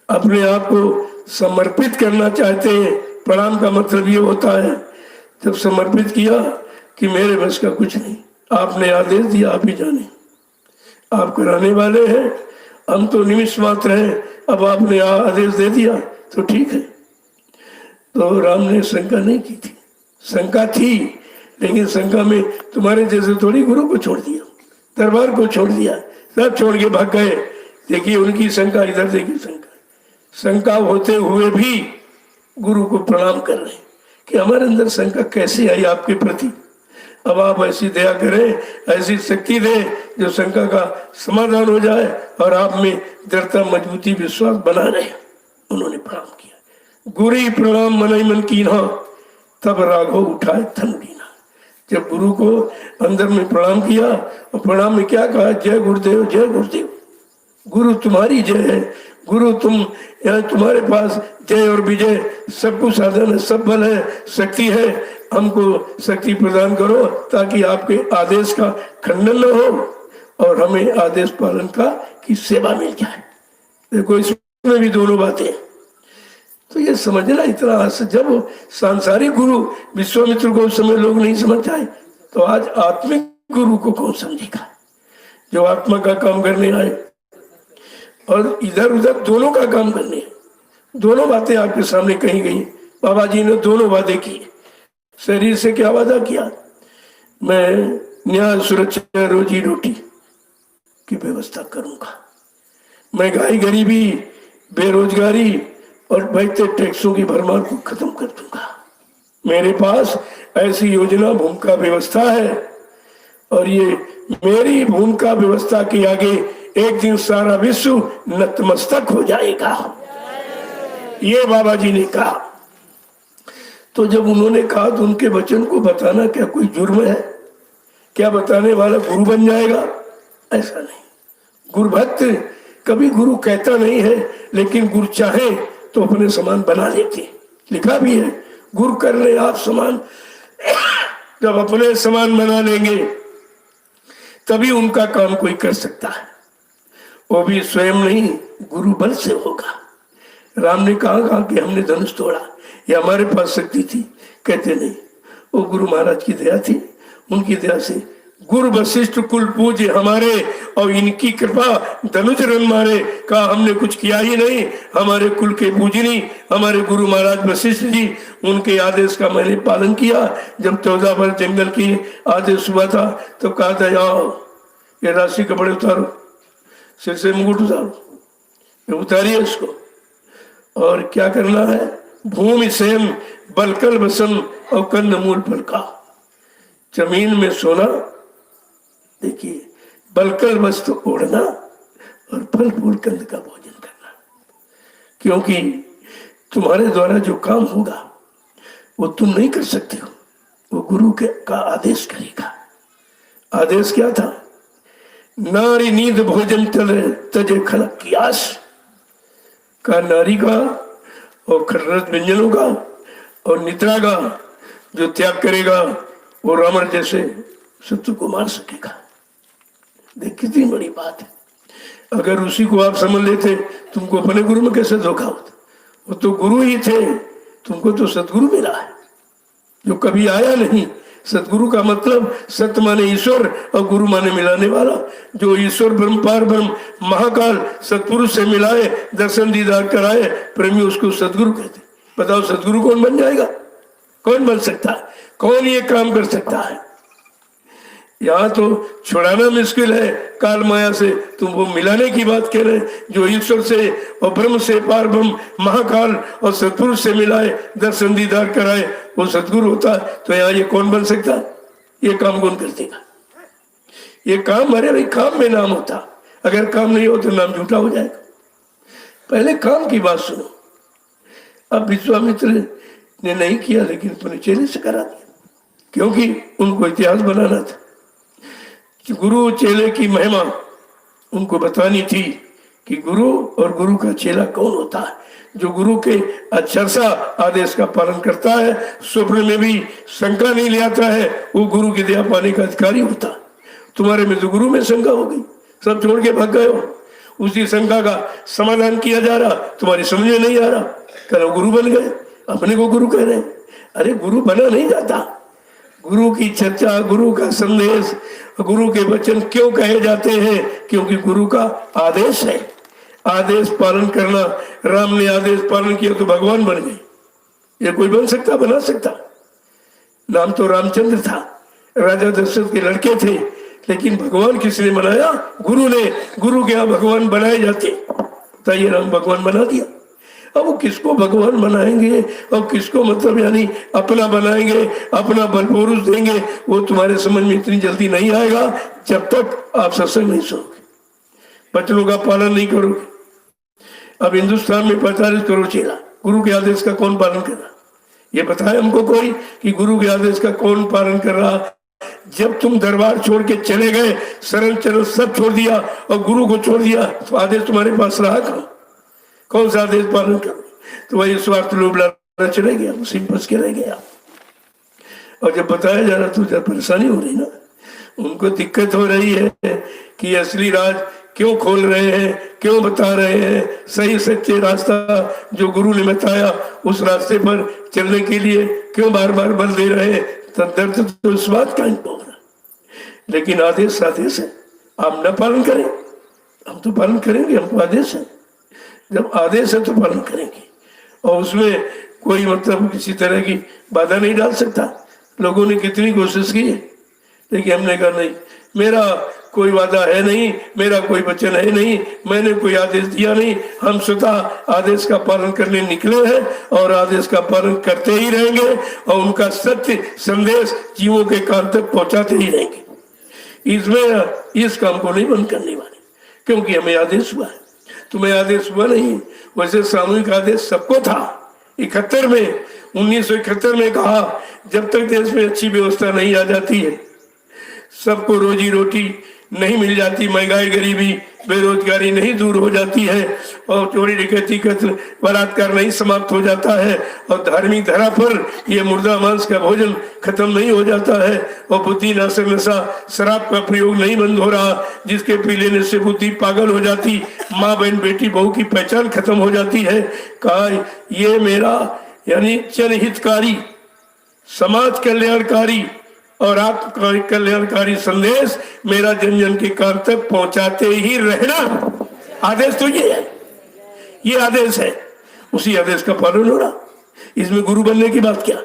अपने आप को समर्पित करना चाहते हैं। प्रणाम का मतलब ये होता है, जब समर्पित किया कि मेरे बस का कुछ नहीं, आपने आदेश दिया, आप ही जाने, आप कराने वाले हैं, हम तो निमिष मात्र हैं, अब आपने आदेश दे दिया तो ठीक है। तो राम ने शंका नहीं की थी, शंका थी, लेकिन शंका में तुम्हारे जैसे थोड़ी गुरु को छोड़ दिया, दरबार को छोड़ दिया, सब छोड़ के भाग गए। देखिए उनकी शंका इधर, देखिए शंका होते हुए भी गुरु को प्रणाम कर रहे कि हमारे अंदर शंका कैसे आई आपके प्रति, अब आप ऐसी दया करें, ऐसी शक्ति दें जो शंका का समाधान हो जाए और आप में दृढ़ता, मजबूती, विश्वास बना रहे। उन्होंने प्रणाम किया। गुरु प्रणाम मनई मन कीन्हा, तब राघव उठाए थन बीना। जब गुरु को अंदर में प्रणाम किया और प्रणाम में क्या कहा, जय गुरुदेव, जय गुरुदेव, गुरु तुम्हारी जय है, गुरु तुम, यहाँ तुम्हारे पास जय और विजय, सब कुछ साधन है, सब बल है, शक्ति है, हमको शक्ति प्रदान करो ताकि आपके आदेश का खंडन न हो और हमें आदेश पालन का की सेवा मिल जाए। देखो इसमें भी दोनों बातें। तो ये समझना इतना आस, जब सांसारिक गुरु विश्वामित्र को उस समय लोग नहीं समझ आए, तो आज आत्मिक गुरु को कौन समझेगा, जो आत्मा का काम करने आए और इधर उधर दोनों का काम करने। दोनों बातें आपके सामने कही गई। बाबा जी ने दोनों वादे किए। शरीर से क्या वादा किया, मैं न्याय, सुरक्षा, रोजी रोटी की व्यवस्था करूंगा, मैं गाय गरीबी, बेरोजगारी और बढ़ते टैक्सों की भरमार को खत्म कर दूंगा। मेरे पास ऐसी योजना, भूमिका व्यवस्था है और ये मेरी भूमिका व्यवस्था के आगे एक दिन सारा विश्व नतमस्तक हो जाएगा, ये बाबा जी ने कहा। तो जब उन्होंने कहा तो उनके वचन को बताना क्या कोई जुर्म है? क्या बताने वाला गुरु बन जाएगा? ऐसा नहीं। गुरु भक्त कभी गुरु कहता नहीं है, लेकिन गुरु चाहे तो अपने समान बना लेते। लिखा भी है, गुरु कर ले आप समान, जब अपने समान बना लेंगे तभी उनका काम कोई कर सकता है, वो भी स्वयं नहीं, गुरु बल से होगा। राम ने कहा कि हमने धनुष तोड़ा, ये हमारे पास शक्ति थी, कहते नहीं, वो गुरु महाराज की दया थी। उनकी दया से गुरु वशिष्ठ कुल पूज्य हमारे और इनकी कृपा धनुष रन मारे। कहा हमने कुछ किया ही नहीं, हमारे कुल के पूजनी हमारे गुरु महाराज वशिष्ठ जी, उनके आदेश का मैंने पालन किया। जब 14 वर्ष जंगल की आदेश हुआ था तो कहा था आओ ये राशि कपड़े उतारो, सिर से मुकुट उतारो, ये उतारिए इसको, और क्या करना है, भूमि सेम बलकल बसम और कंद मूल फल का, जमीन में सोना, देखिए बलकल वस्त्र ओढ़ना और फल फूल कंद का भोजन करना, क्योंकि तुम्हारे द्वारा जो काम होगा वो तुम नहीं कर सकते हो, वो गुरु के का आदेश करेगा। आदेश क्या था, नारी नींद भोजन तले तजे खलक की आस, का नारी का और खररत व्यंजनों का और निद्रा का जो त्याग करेगा वो रावण जैसे शत्रु को मार सकेगा। देख कितनी बड़ी बात है। अगर उसी को आप समझ लेते, तुमको अपने गुरु में कैसे धोखा होता? वो तो गुरु ही थे, तुमको तो सतगुरु मिला है जो कभी आया नहीं। सतगुरु का मतलब सत्य माने ईश्वर और गुरु माने मिलाने वाला। जो ईश्वर ब्रह्म पार ब्रह्म महाकाल सतपुरुष से मिलाए, दर्शन दीदार कराए, प्रेमी उसको सतगुरु कहते। बताओ सतगुरु कौन बन जाएगा? कौन बन सकता है? कौन ये काम कर सकता है? यहाँ तो छुड़ाना मुश्किल है काल माया से, तुम वो मिलाने की बात कह रहे हैं। जो ईश्वर से और ब्रह्म से पार ब्रह्म महाकाल और सतपुरुष से मिलाए, दर्शन दीदार कराए, वो सतगुरु होता है। तो यहाँ ये कौन बन सकता? ये काम कौन कर देगा? ये काम, अरे भाई काम में नाम होता, अगर काम नहीं हो तो नाम झूठा हो जाएगा। पहले काम की बात सुनो। अब विश्वामित्र ने नहीं किया, लेकिन अपने चेले से करा दिया, क्योंकि उनको इतिहास बनाना था। गुरु चेले की महिमा उनको बतानी थी कि गुरु और गुरु का चेला कौन होता है। जो गुरु के अक्षरशः आदेश का पालन करता है, स्वप्न में भी शंका नहीं ले आता है, वो गुरु की दया पाने का अधिकारी होता। तुम्हारे में तो गुरु में शंका हो गई, सब छोड़ के भाग गए हो। उसी शंका का समाधान किया जा रहा, तुम्हारी समझ में नहीं आ रहा, करो गुरु बन गए, अपने को गुरु कह रहे हैं। अरे गुरु बना नहीं जाता। गुरु की चर्चा, गुरु का संदेश, गुरु के वचन क्यों कहे जाते हैं? क्योंकि गुरु का आदेश है। आदेश पालन करना, राम ने आदेश पालन किया तो भगवान बन गए। ये कोई बन सकता, बना सकता? नाम तो रामचंद्र था, राजा दशरथ के लड़के थे, लेकिन भगवान किसने बनाया? गुरु ने। गुरु के यहाँ भगवान बनाए जाते, बताइए, राम भगवान बना दिया। अब वो किसको भगवान बनाएंगे और किसको मतलब यानी अपना बनाएंगे, अपना बलपुरुष देंगे, वो तुम्हारे समझ में इतनी जल्दी नहीं आएगा जब तक आप सत्संग नहीं सुनोगे, बच्चों का पालन नहीं करोगे। अब हिंदुस्तान में 45 करोड़ चेला, गुरु के आदेश का कौन पालन कर रहा? ये बताए हमको कोई कि गुरु के आदेश का कौन पालन कर रहा? जब तुम दरबार छोड़ के चले गए, शरण चरण सब छोड़ दिया और गुरु को छोड़ दिया, तो आदेश तुम्हारे पास रहा कौन सा आदेश पालन करो? तो वही स्वार्थ लोभ लालच रह गया, उसी में फंस के रह गया। और जब बताया जा रहा तो जब परेशानी हो रही ना, उनको दिक्कत हो रही है कि असली राज क्यों खोल रहे हैं, क्यों बता रहे हैं, सही सच्चे रास्ता जो गुरु ने बताया उस रास्ते पर चलने के लिए क्यों बार बार बल दे रहे हैं। तो दर्द तो इस बात का इनको हो रहा, लेकिन आदेश आदेश है, आप न पालन करें, हम तो पालन करेंगे, हमको आदेश है। जब आदेश है तो पालन करेंगे, और उसमें कोई मतलब किसी तरह की बाधा नहीं डाल सकता। लोगों ने कितनी कोशिश की है, लेकिन हमने कहा नहीं, मेरा कोई वादा है नहीं, मेरा कोई वचन है नहीं, मैंने कोई आदेश दिया नहीं, हम स्वतः आदेश का पालन करने निकले हैं और आदेश का पालन करते ही रहेंगे और उनका सत्य संदेश जीवों के कान तक पहुंचाते ही रहेंगे। इसमें इस काम को नहीं बंद करने वाले, क्योंकि हमें आदेश हुआ है, तुम्हें आदेश हुआ नहीं। वैसे सामूहिक आदेश सबको था 71 में, 1971 में कहा जब तक देश में अच्छी व्यवस्था नहीं आ जाती है, सबको रोजी रोटी नहीं मिल जाती, महंगाई गरीबी बेरोजगारी नहीं दूर हो जाती है और चोरी डकैती कत्ल बलात्कार नहीं समाप्त हो जाता है और धार्मिक धरा पर यह मुर्दा मांस का भोजन खत्म नहीं हो जाता है और बुद्धि नाशक नशा शराब का प्रयोग नहीं बंद हो रहा, जिसके पी लेने से बुद्धि पागल हो जाती, माँ बहन बेटी बहू की पहचान खत्म हो जाती है। कहा ये मेरा यानी जनहितकारी समाज कल्याणकारी और आपका कल्याणकारी संदेश मेरा जन जन के कान तक पहुंचाते ही रहना, आदेश तो ये है, ये आदेश है, उसी आदेश का पालन हो रहा। इसमें गुरु बनने की बात क्या,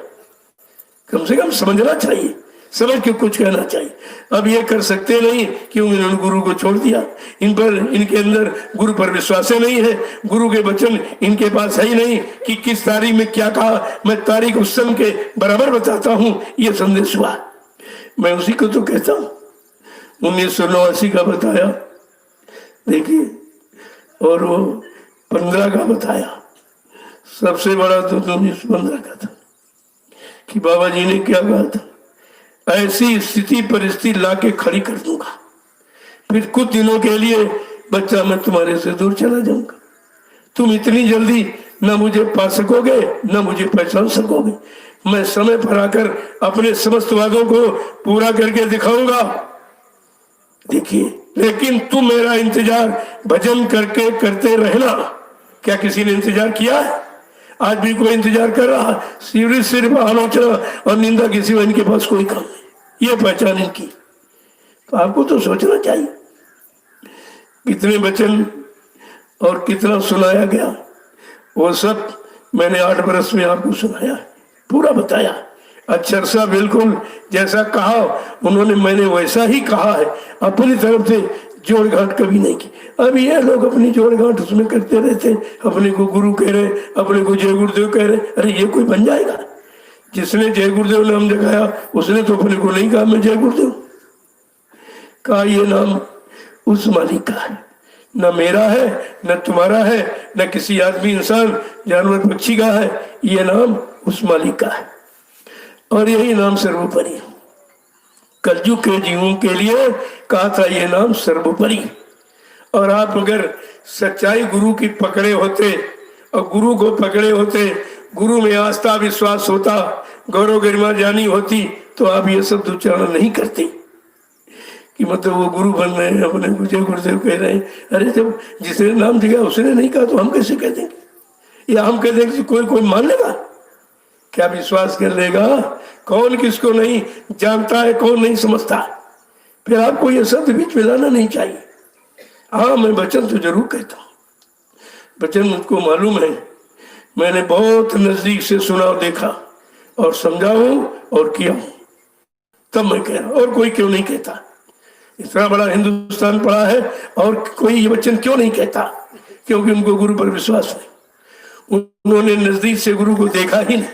कम से कम समझना चाहिए, समझ के कुछ कहना चाहिए। अब ये कर सकते नहीं क्यों, इन्होंने गुरु को छोड़ दिया, इन पर इनके अंदर गुरु पर विश्वास नहीं है, गुरु के वचन इनके पास है ही नहीं कि किस तारीख में क्या कहा, मैं तारीख उस समय के बराबर बताता हूँ। ये संदेश हुआ, मैं उसी को तो कहता हूँ। 1989 का बताया देखिए, और वो 15 का बताया, सबसे बड़ा तो 1915 का था कि बाबा जी ने क्या कहा था, ऐसी स्थिति परिस्थिति लाके खड़ी कर दूंगा, फिर कुछ दिनों के लिए बच्चा मैं तुम्हारे से दूर चला जाऊंगा, तुम इतनी जल्दी न मुझे पा सकोगे न मुझे पहचान सकोगे, मैं समय पर आकर अपने समस्त वादों को पूरा करके दिखाऊंगा। देखिए, लेकिन तुम मेरा इंतजार भजन करके करते रहना। क्या किसी ने इंतजार किया है? आज भी कोई इंतजार कर रहा? सिर्फ आलोचना और निंदा की सिवा इनके पास कोई काम नहीं, ये पहचान इनकी। तो आपको तो सोचना चाहिए, कितने वचन और कितना सुनाया गया, वो सब मैंने 8 बरस में आपको सुनाया, पूरा बताया, अक्षर सा बिल्कुल जैसा कहा उन्होंने मैंने वैसा ही कहा है, अपनी तरफ से जोड़ घाट कभी नहीं की। अब ये लोग अपनी जोड़ घाट उसमें करते रहते, अपने को गुरु कह रहे, अपने को जय गुरुदेव कह रहे। अरे ये कोई बन जाएगा? जिसने जय गुरुदेव नाम जगाया उसने तो अपने को नहीं कहा मैं जय गुरुदेव, कहा ये नाम उस मालिक का है, न मेरा है न तुम्हारा है न किसी आदमी इंसान जानवर पक्षी का है, ये नाम उस मालिक का है और यही नाम सर्वोपरि। कलयुग के जीवों के लिए कहा था ये नाम सर्वोपरि। और आप अगर सच्चाई गुरु की पकड़े होते और गुरु को पकड़े होते, गुरु में आस्था विश्वास होता, गौरव गरिमा जानी होती, तो आप ये सब उच्चारण नहीं करते कि मतलब वो गुरु बन रहे हैं, अपने को जय गुरुदेव कह रहे हैं। अरे जब जिसने नाम दिया उसने नहीं कहा तो हम कैसे कह देंगे, या हम कह देंगे तो कोई मान लेगा? क्या विश्वास कर लेगा? कौन किसको नहीं जानता है, कौन नहीं समझता। फिर आपको ये शब्द बीच में लाना नहीं चाहिए। हाँ, मैं वचन तो जरूर कहता हूँ, वचन मुझको मालूम है, मैंने बहुत नजदीक से सुना और देखा और समझा हूं और किया हूं, तब मैं कह रहा हूं। और कोई क्यों नहीं कहता? इतना बड़ा हिंदुस्तान पड़ा है और कोई ये वचन क्यों नहीं कहता? क्योंकि उनको गुरु पर विश्वास नहीं, उन्होंने नजदीक से गुरु को देखा ही नहीं,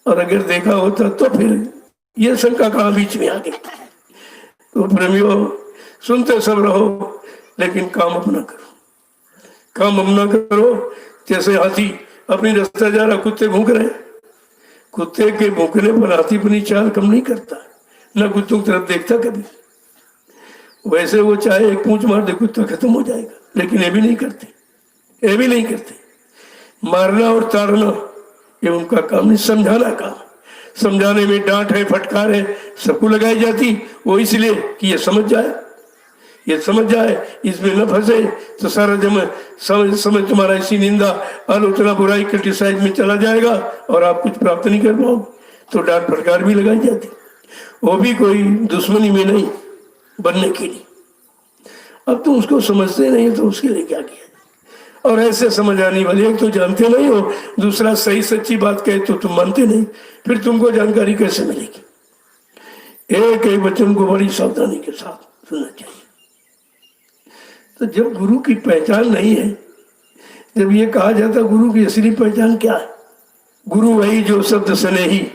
और अगर देखा होता तो फिर ये शंका कहाँ बीच में आ गई। तो प्रेमियों, सुनते सब रहो, लेकिन काम अपना करो, काम अपना करो। जैसे हाथी अपनी रास्ता जा रहा, कुत्ते भूख रहे, कुत्ते के भूखने पर हाथी अपनी चाल कम नहीं करता, ना कुत्तों की तरफ देखता कभी। वैसे वो चाहे एक पूंछ मार दे, कुत्ता खत्म हो जाएगा, लेकिन ये भी नहीं करते, ये भी नहीं करते। मारना और ताड़ना ये उनका काम नहीं, समझाना काम। समझाने में डांट है, फटकार है, सबको लगाई जाती, वो इसलिए कि ये समझ जाए, ये समझ जाए, इसमें न फंसे। तो सारा समय तुम्हारा इसी निंदा, आलोचना, बुराई, क्रिटिसाइज में चला जाएगा और आप कुछ प्राप्त नहीं कर पाओगे। तो डांट फटकार भी लगाई जाती, वो भी कोई दुश्मनी में नहीं, बनने के लिए। अब तुम उसको समझते नहीं तो उसके लिए क्या किया। और ऐसे समझ आने वाले, एक तो जानते नहीं हो, दूसरा सही सच्ची बात कहे तो तुम मानते नहीं, फिर तुमको जानकारी कैसे मिलेगी। एक एक वचन को बड़ी सावधानी के साथ सुनना चाहिए। तो जब गुरु की पहचान नहीं है, जब ये कहा जाता गुरु की असली पहचान क्या है, गुरु वही जो शब्द सने ही,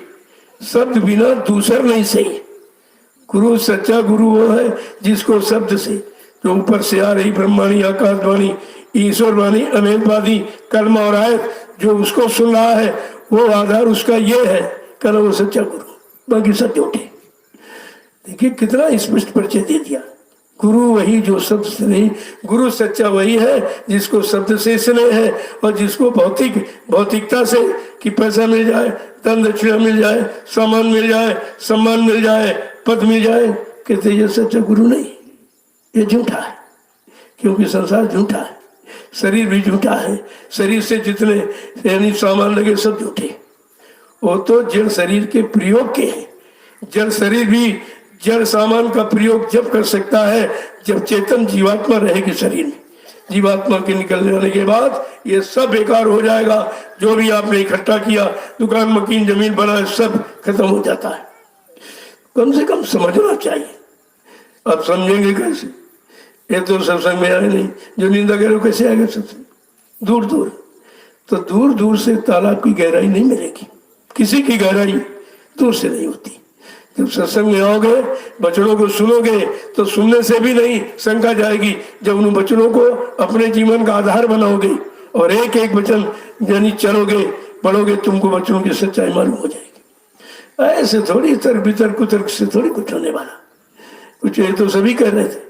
शब्द बिना दूसर नहीं सही। गुरु, सच्चा गुरु वो है जिसको शब्द से, जो ऊपर से आ रही ब्रह्माणी, आकाशवाणी, ईश्वर वाणी, अमेधवादी, कलमा और आयत, जो उसको सुन रहा है, वो आधार उसका ये है, कहना वो सच्चा गुरु, बाकी सब झूठे। देखिए कितना स्पष्ट परिचय दे दिया। गुरु वही जो शब्द से नहीं, गुरु सच्चा वही है जिसको शब्द से स्नेह है, और जिसको भौतिकता से कि पैसा मिल जाए, धन दक्षिणा मिल जाए, सामान मिल जाए, सम्मान मिल जाए, पद मिल जाए, कहते ये सच्चा गुरु नहीं, ये झूठा है। क्योंकि संसार झूठा है, शरीर भी झूठा है, शरीर से जितने यानी सामान लगे सब झूठे, वो तो जड़ शरीर के प्रयोग के हैं। जड़ शरीर भी जड़ सामान का प्रयोग जब कर सकता है जब चेतन जीवात्मा रहेगी शरीर में। जीवात्मा के निकल जाने के बाद ये सब बेकार हो जाएगा। जो भी आपने इकट्ठा किया, दुकान, मकीन, जमीन बनाए, सब खत्म हो जाता है। कम से कम समझना चाहिए। आप समझेंगे कैसे? ये तो सत्संग में आए नहीं, जो निंदा करे कैसे आएगा सत्संग? दूर दूर, तो दूर दूर से तालाब की गहराई नहीं मिलेगी, किसी की गहराई दूर से नहीं होती। जब सत्संग में आओगे, वचनों को सुनोगे, तो सुनने से भी नहीं शंका जाएगी। जब उन वचनों को अपने जीवन का आधार बनाओगे और एक एक वचन यानी चलोगे, पढ़ोगे, तुमको वचनों की सच्चाई मालूम हो जाएगी। ऐसे थोड़ी तर्क वितर्क कुतर्क से थोड़ी कुछ होने वाला। कुछ ये तो सभी कह रहे थे।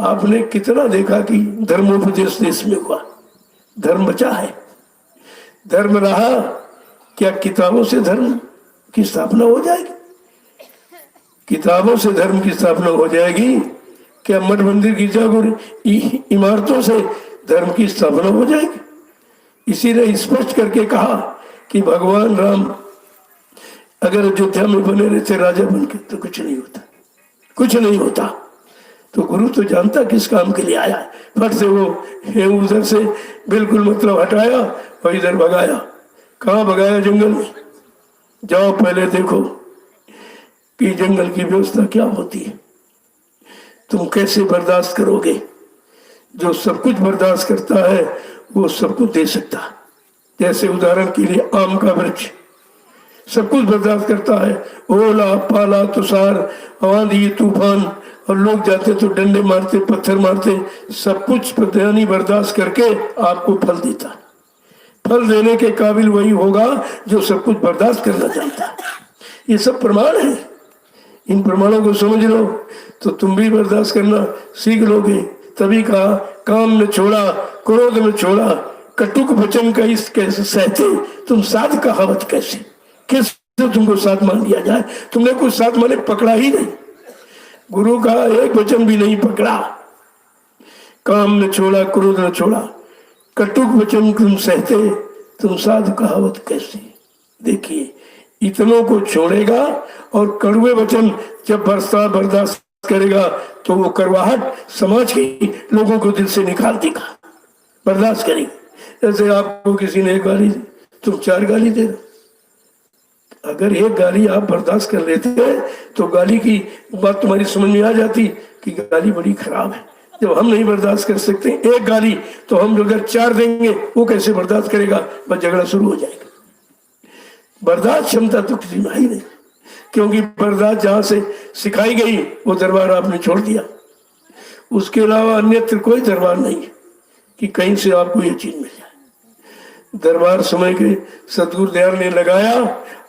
आपने कितना देखा कि धर्मोपदेश देश में हुआ, धर्म बचा है, धर्म रहा क्या? किताबों से धर्म की स्थापना हो जाएगी? किताबों से धर्म की स्थापना हो जाएगी क्या? मठ मंदिर गिरजाघर इमारतों से धर्म की स्थापना हो जाएगी? इसी ने स्पष्ट करके कहा कि भगवान राम अगर अयोध्या में बने रहते राजा बनके तो कुछ नहीं होता, कुछ नहीं होता। तो गुरु तो जानता किस काम के लिए आया है। फट से वो उधर से बिल्कुल मतलब हटाया और इधर भगाया। कहाँ भगाया? जंगल में। जाओ पहले देखो कि जंगल की व्यवस्था क्या होती है, तुम कैसे बर्दाश्त करोगे। जो सब कुछ बर्दाश्त करता है वो सब कुछ दे सकता है। जैसे उदाहरण के लिए आम का वृक्ष सब कुछ बर्दाश्त करता है, ओला, पाला, तुषार, आंधी, तूफान, और लोग जाते तो डंडे मारते, पत्थर मारते, सब कुछ यानी बर्दाश्त करके आपको फल देता। फल देने के काबिल वही होगा जो सब कुछ बर्दाश्त करना जानता है। ये सब प्रमाण है। इन प्रमाणों को समझ लो तो तुम भी बर्दाश्त करना सीख लोगे। तभी कहा, काम न छोड़ा, क्रोध न छोड़ा, कटुक वचन का इस कैसे सहते, तुम साध कहावत कैसे, कैसे तुमको साथ मान लिया जाए? तुमने कुछ साथ माने पकड़ा ही नहीं, गुरु का एक वचन भी नहीं पकड़ा। काम न छोड़ा, क्रोध न छोड़ा, कटुक वचन तुम सहते, तुम साधु कहावत कैसे। देखिए, इतनों को छोड़ेगा और कड़वे वचन जब बर्दाश्त करेगा तो वो करवाहट समाज के लोगों को दिल से निकाल देगा, बर्दाश्त करेगी। जैसे आपको किसी ने एक गाली दी, तुम 4 गाली दे दो। अगर एक गाली आप बर्दाश्त कर लेते तो गाली की बात तुम्हारी समझ में आ जाती कि गाली बड़ी खराब है, जब हम नहीं बर्दाश्त कर सकते एक गाली, तो हम अगर 4 देंगे वो कैसे बर्दाश्त करेगा? बस झगड़ा शुरू हो जाएगा। बर्दाश्त क्षमता तो किसी में ही नहीं, क्योंकि बर्दाश्त जहां से सिखाई गई वो दरबार आपने छोड़ दिया। उसके अलावा अन्यत्र कोई दरबार नहीं है कि कहीं से आपको ये चीज मिल जाए। दरबार समय के सतगुरु दयाल ने लगाया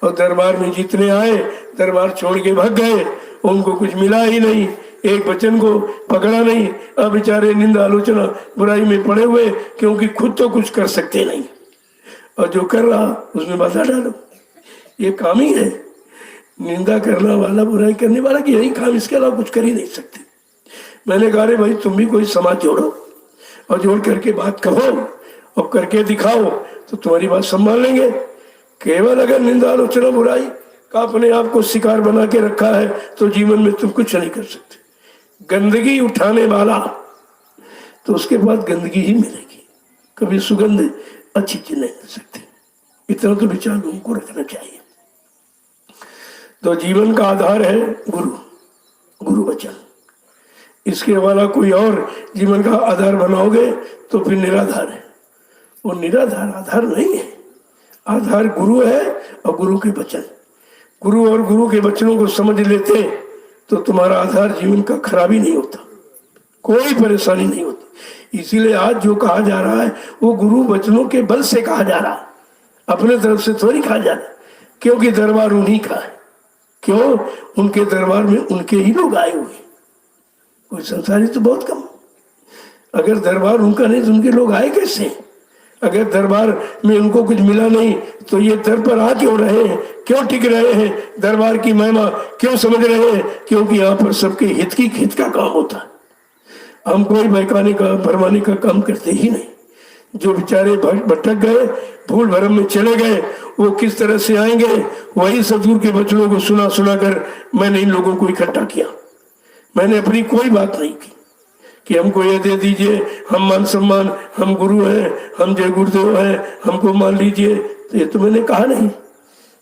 और दरबार में जितने आए दरबार छोड़ के भाग गए, उनको कुछ मिला ही नहीं, एक वचन को पकड़ा नहीं। अब बेचारे निंदा आलोचना बुराई में पड़े हुए, क्योंकि खुद तो कुछ कर सकते नहीं और जो कर रहा उसमें बाधा डालो। ये काम ही है निंदा करना वाला, बुराई करने वाला, कि यही काम, इसके अलावा कुछ कर ही नहीं सकते। मैंने कहा रे भाई तुम भी कोई समाज जोड़ो और जोड़ करके बात कहो और करके दिखाओ तो तुम्हारी बात संभाल लेंगे। केवल अगर निंदा आलोचना बुराई का अपने आप को शिकार बना के रखा है तो जीवन में तुम कुछ नहीं कर सकते। गंदगी उठाने वाला तो उसके बाद गंदगी ही मिलेगी, कभी सुगंध अच्छी चीज नहीं मिल सकती। इतना तो विचार लोगों को रखना चाहिए। तो जीवन का आधार है गुरु वचन। इसके वाला कोई और जीवन का आधार बनाओगे तो फिर निराधार है। वो निराधार आधार नहीं है, आधार गुरु है और गुरु के वचन। गुरु और गुरु के वचनों को समझ लेते तो तुम्हारा आधार जीवन का खराब ही नहीं होता, कोई परेशानी नहीं होती। इसीलिए आज जो कहा जा रहा है वो गुरु वचनों के बल से कहा जा रहा है, अपने तरफ से थोड़ी कहा जा रहा है, क्योंकि दरबार उन्हीं का है। क्यों? उनके दरबार में उनके ही लोग आए हुए, कोई संसारी तो बहुत कम। अगर दरबार उनका नहीं तो उनके लोग आए कैसे? अगर दरबार में उनको कुछ मिला नहीं तो ये दर पर आ क्यों रहे हैं, क्यों टिक रहे हैं, दरबार की महिमा क्यों समझ रहे हैं? क्योंकि यहाँ पर सबके हित का काम होता है। हम कोई बहकाने का भरमाने का काम करते ही नहीं। जो बेचारे भटक गए, भूल भरम में चले गए, वो किस तरह से आएंगे? वही सतगुरु के वचनों को सुना कर मैंने इन लोगों को इकट्ठा किया। मैंने अपनी कोई बात नहीं की कि हमको ये दे दीजिए, हम मान सम्मान, हम गुरु हैं, हम जय गुरुदेव हैं, हमको मान लीजिए। तो ये तो मैंने कहा नहीं।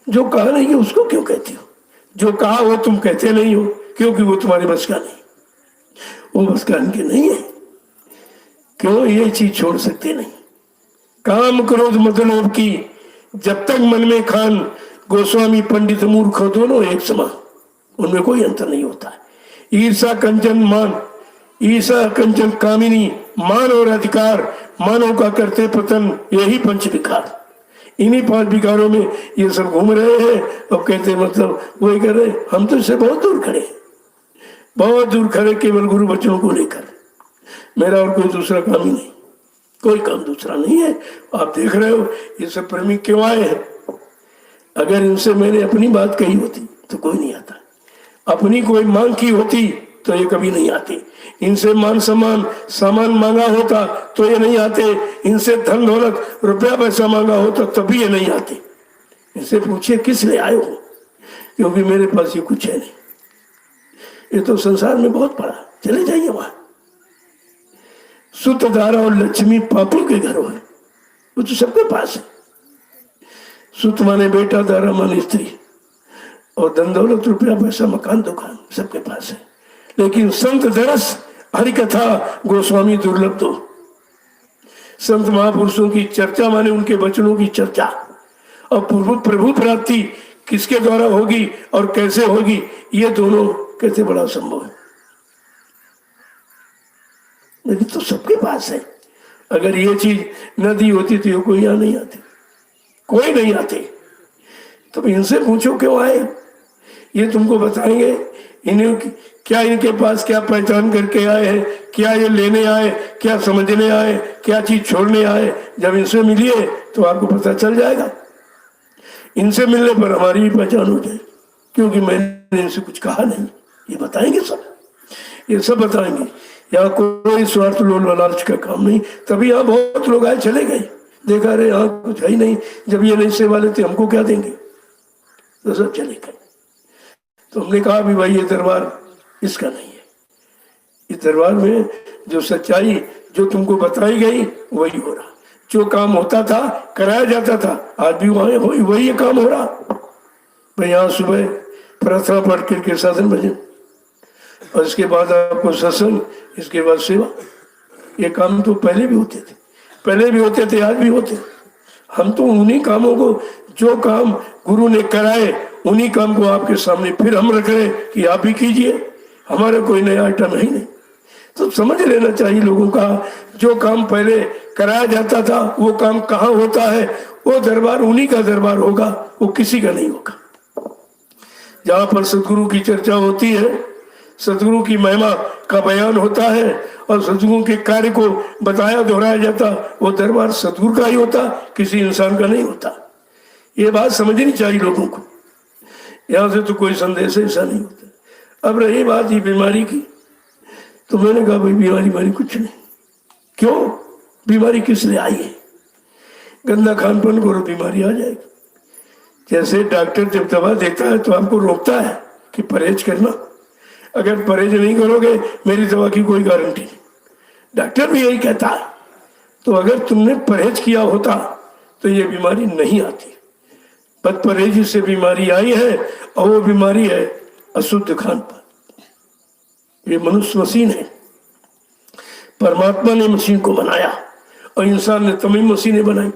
जो कहा नहीं है उसको क्यों कहती हो? जो कहा वो तुम कहते नहीं हो, क्योंकि वो तुम्हारे बस का नहीं, वो बस का इनके नहीं है। क्यों? ये चीज छोड़ सकते नहीं। काम क्रोध मद लोभ की जब तक मन में खान, गोस्वामी पंडित मूर्ख दोनों एक समान, उनमें कोई अंतर नहीं होता है। ईर्षा कंचन मान, ईर्षा कंचन कामिनी, मान और अधिकार, मानव का करते पतन, यही पंच विकार। इन्हीं 5 विकारों में ये सब घूम रहे हैं और कहते मतलब वही कर रहे। हम तो इससे बहुत दूर खड़े, बहुत दूर खड़े, केवल गुरु वचनों को लेकर। मेरा और कोई दूसरा काम ही नहीं, कोई काम दूसरा नहीं है। आप देख रहे हो ये सब प्रेमी क्यों आए हैं? अगर इनसे मैंने अपनी बात कही होती तो कोई नहीं आता, अपनी कोई मांग की होती तो ये कभी नहीं आते। इनसे मान सम्मान सामान मांगा होता तो ये नहीं आते। इनसे धन दौलत रुपया पैसा मांगा होता तभी ये नहीं आते। इनसे पूछिए किस लिए आए हो? क्योंकि मेरे पास ये कुछ है नहीं, ये तो संसार में बहुत पड़ा, चले जाइए वहां। सुत धारा और लक्ष्मी पापों के घर है, वो तो सबके पास है। सुत माने बेटा, धारा माने स्त्री, और धन दौलत रुपया पैसा मकान दुकान सबके पास है। लेकिन संत दरस हरि कथा गोस्वामी दुर्लभ। तो संत महापुरुषों की चर्चा माने उनके वचनों की चर्चा, और प्रभु प्राप्ति किसके द्वारा होगी और कैसे होगी, ये दोनों कैसे बड़ा संभव है? लेकिन तो सबके पास है। अगर ये चीज न दी होती तो ये कोई यहाँ नहीं आते, कोई नहीं आते। तो इनसे पूछो क्यों आए, ये तुमको बताएंगे। इन्हें क्या, इनके पास क्या पहचान करके आए हैं, क्या ये लेने आए, क्या समझने आए, क्या चीज छोड़ने आए। जब इनसे मिलिए तो आपको पता चल जाएगा। इनसे मिलने पर हमारी भी पहचान हो जाए, क्योंकि मैंने इनसे कुछ कहा नहीं। ये बताएंगे सब, ये सब बताएंगे। यहाँ कोई स्वार्थ लोल लालच का काम नहीं। तभी यहाँ बहुत लोग आए चले गए, देखा रहे यहाँ कुछ है ही नहीं, जब ये नहीं सेवा लेते हमको क्या देंगे, तो सब चले गए। तो हमने कहा भी भाई ये दरबार इसका नहीं है। इस दरबार में जो सच्चाई जो तुमको बताई गई वही हो रहा, जो काम होता था कराया जाता था, आज भी वहाँ वही काम हो रहा। भाई यहाँ सुबह प्रार्थना पढ़ करके साधन भजन, और इसके बाद आपको सत्संग, इसके बाद सेवा। ये काम तो पहले भी होते थे, पहले भी होते थे, आज भी होते। हम तो उन्हीं कामों को, जो काम गुरु ने कराए, उन्हीं काम को आपके सामने फिर हम रख रहे हैं कि आप भी कीजिए, हमारा कोई नया आइटम है ही नहीं। तो समझ लेना चाहिए लोगों का, जो काम पहले कराया जाता था वो काम कहाँ होता है, वो दरबार उन्हीं का दरबार होगा, वो किसी का नहीं होगा। जहाँ पर सदगुरु की चर्चा होती है, सदगुरु की महिमा का बयान होता है और सदगुरु के कार्य को बताया दोहराया जाता, वो दरबार सदगुरु का ही होता, किसी इंसान का नहीं होता। ये बात समझनी चाहिए लोगों को। यहाँ से तो कोई संदेश ऐसा नहीं होता। अब रही बात ये बीमारी की, तो मैंने कहा भाई बीमारी कुछ नहीं। क्यों बीमारी किस लिए आई है? गंदा खानपान करो बीमारी आ जाएगी। जैसे डॉक्टर जब दवा देता है तो आपको रोकता है कि परहेज करना, अगर परहेज नहीं करोगे मेरी दवा की कोई गारंटी नहीं, डॉक्टर भी यही कहता है। तो अगर तुमने परहेज किया होता तो ये बीमारी नहीं आती। बद परहेजी से बीमारी आई है और वो बीमारी है अशुद्ध खानपान। ये मनुष्य मशीन है, परमात्मा ने मशीन को बनाया और इंसान ने तमाम मशीनें बनाई।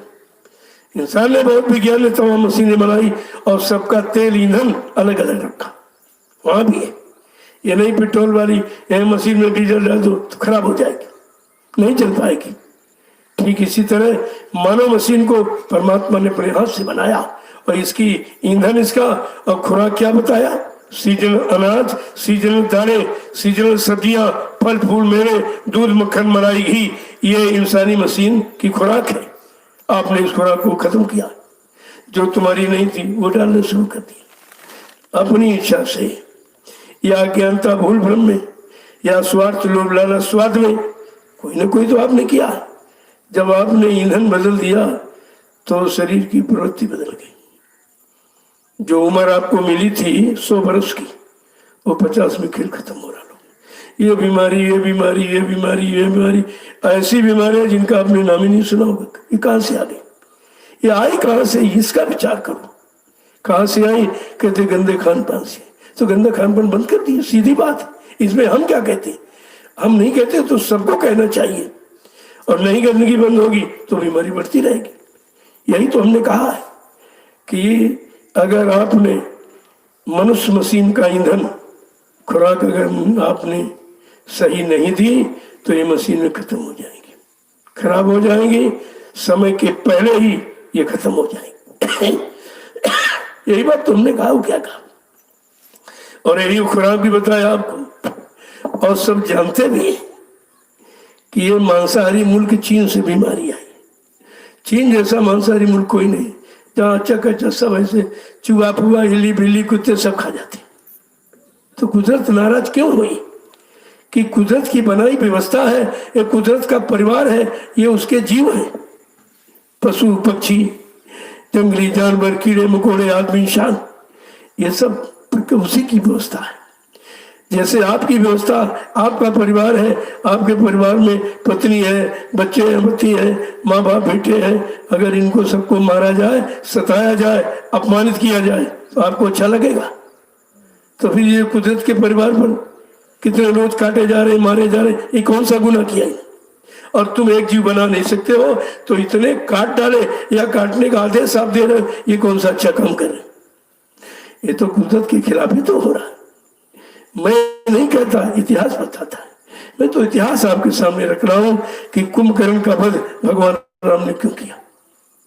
इंसान ने बहुत विज्ञान ने तमाम मशीनें बनाई और सबका तेल ईंधन अलग अलग रखा। वहां भी है, ये नहीं पेट्रोल वाली यह मशीन में डीजल डाल दो तो खराब हो जाएगी, नहीं चल पाएगी। ठीक इसी तरह मानव मशीन को परमात्मा ने अपने हाथ से बनाया और इसकी ईंधन इसका और खुराक क्या बताया? सीजनल अनाज, सीजनल दाने, सीजनल सब्जियां, फल फूल मेवे, दूध मक्खन मलाई घी, ये इंसानी मशीन की खुराक है। आपने इस खुराक को खत्म किया, जो तुम्हारी नहीं थी वो डालना शुरू कर दिया अपनी इच्छा से, या अज्ञानता भूल भ्रम में, या स्वार्थ लोभ लालच स्वाद में, कोई ना कोई तो आपने किया। जब आपने ईंधन बदल दिया तो शरीर की प्रवृत्ति बदल गई। जो उम्र आपको मिली थी 100 वर्ष की, वो 50 में खेल खत्म हो रहा। ये बीमारी, ये बीमारी, ये बीमारी, ये बीमारी, ऐसी बीमारियां जिनका आपने नाम ही नहीं सुना होगा। ये कहां से आ गई? ये आई कहां से? इसका विचार करो, कहां से आई? कहते गंदे खान पान से। तो गंदा खान पान बंद कर दिए, सीधी बात। इसमें हम क्या कहते? हम नहीं कहते तो सबको कहना चाहिए, और नहीं गंदगी बंद होगी तो बीमारी बढ़ती रहेगी। यही तो हमने कहा है कि अगर आपने मनुष्य मशीन का ईंधन खुराक अगर आपने सही नहीं दी तो ये मशीनें खत्म हो जाएंगी, खराब हो जाएंगी, समय के पहले ही ये खत्म हो जाएंगी। यही बात तुमने कहा, क्या कहा, और यही खुराक भी बताया आपको। और सब जानते भी हैं कि ये मांसाहारी मुल्क चीन से बीमारी आई। चीन जैसा मांसाहारी मुल्क कोई नहीं, जहाँ अच्छा कच्चा सब ऐसे चूहा फुआ हिली बिल्ली कुत्ते सब खा जाते। तो कुदरत नाराज क्यों हुई? कि कुदरत की बनाई व्यवस्था है, ये कुदरत का परिवार है, ये उसके जीव है। पशु पक्षी, जंगली जानवर, कीड़े मकोड़े, आदमी इंसान, ये सब उसी की व्यवस्था है। जैसे आपकी व्यवस्था, आपका परिवार है, आपके परिवार में पत्नी है, बच्चे हैं, पति है, माँ बाप बेटे हैं, अगर इनको सबको मारा जाए, सताया जाए, अपमानित किया जाए तो आपको अच्छा लगेगा? तो फिर ये कुदरत के परिवार पर कितने रोज काटे जा रहे, मारे जा रहे, ये कौन सा गुनाह किया है? और तुम एक जीव बना नहीं सकते हो तो इतने काट डाले या काटने का आदेश आप दे रहे हो, ये कौन सा अच्छा काम कर रहे? ये तो कुदरत के खिलाफ ही तो हो रहा है। मैं नहीं कहता, इतिहास बताता है। मैं तो इतिहास आपके सामने रख रहा हूं कि कुंभकर्ण का वध भगवान राम ने क्यों किया,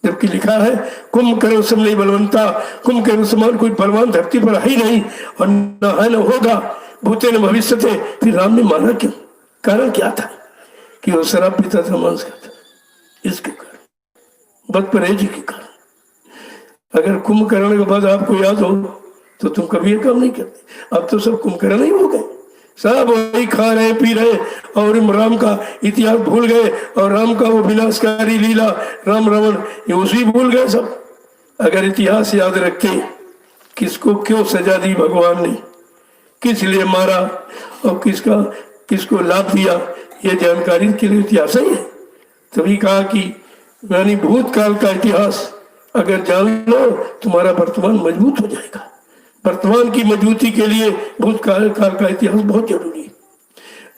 जबकि लिखा है कुंभकर्ण सब नहीं बलवंता, कुंभकर्ण समान कोई बलवान धरती पर है ही नहीं और न है न होगा, भूते न भविष्य थे। फिर राम ने माना क्यों? कारण क्या था? कि वो शराब पीता था, मांस खाता, इसके कारण, बद परहेजी के कारण। अगर कुंभकर्ण के बाद आपको याद हो तो तुम कभी ये काम नहीं करते। अब तो सब कुंभकर्ण ही हो गए, सब वही खा रहे पी रहे और राम का इतिहास भूल गए और राम का वो विनाशकारी लीला राम रावण ये उसी भूल गए सब। अगर इतिहास याद रखते, किसको क्यों सजा दी भगवान ने, किस लिए मारा और किसको लाभ दिया, ये जानकारी के लिए इतिहास ही है। तभी कहा कि यानी भूतकाल का इतिहास अगर जान लो तुम्हारा वर्तमान मजबूत हो जाएगा। वर्तमान की मजबूती के लिए भूतकाल काल का इतिहास बहुत जरूरी है।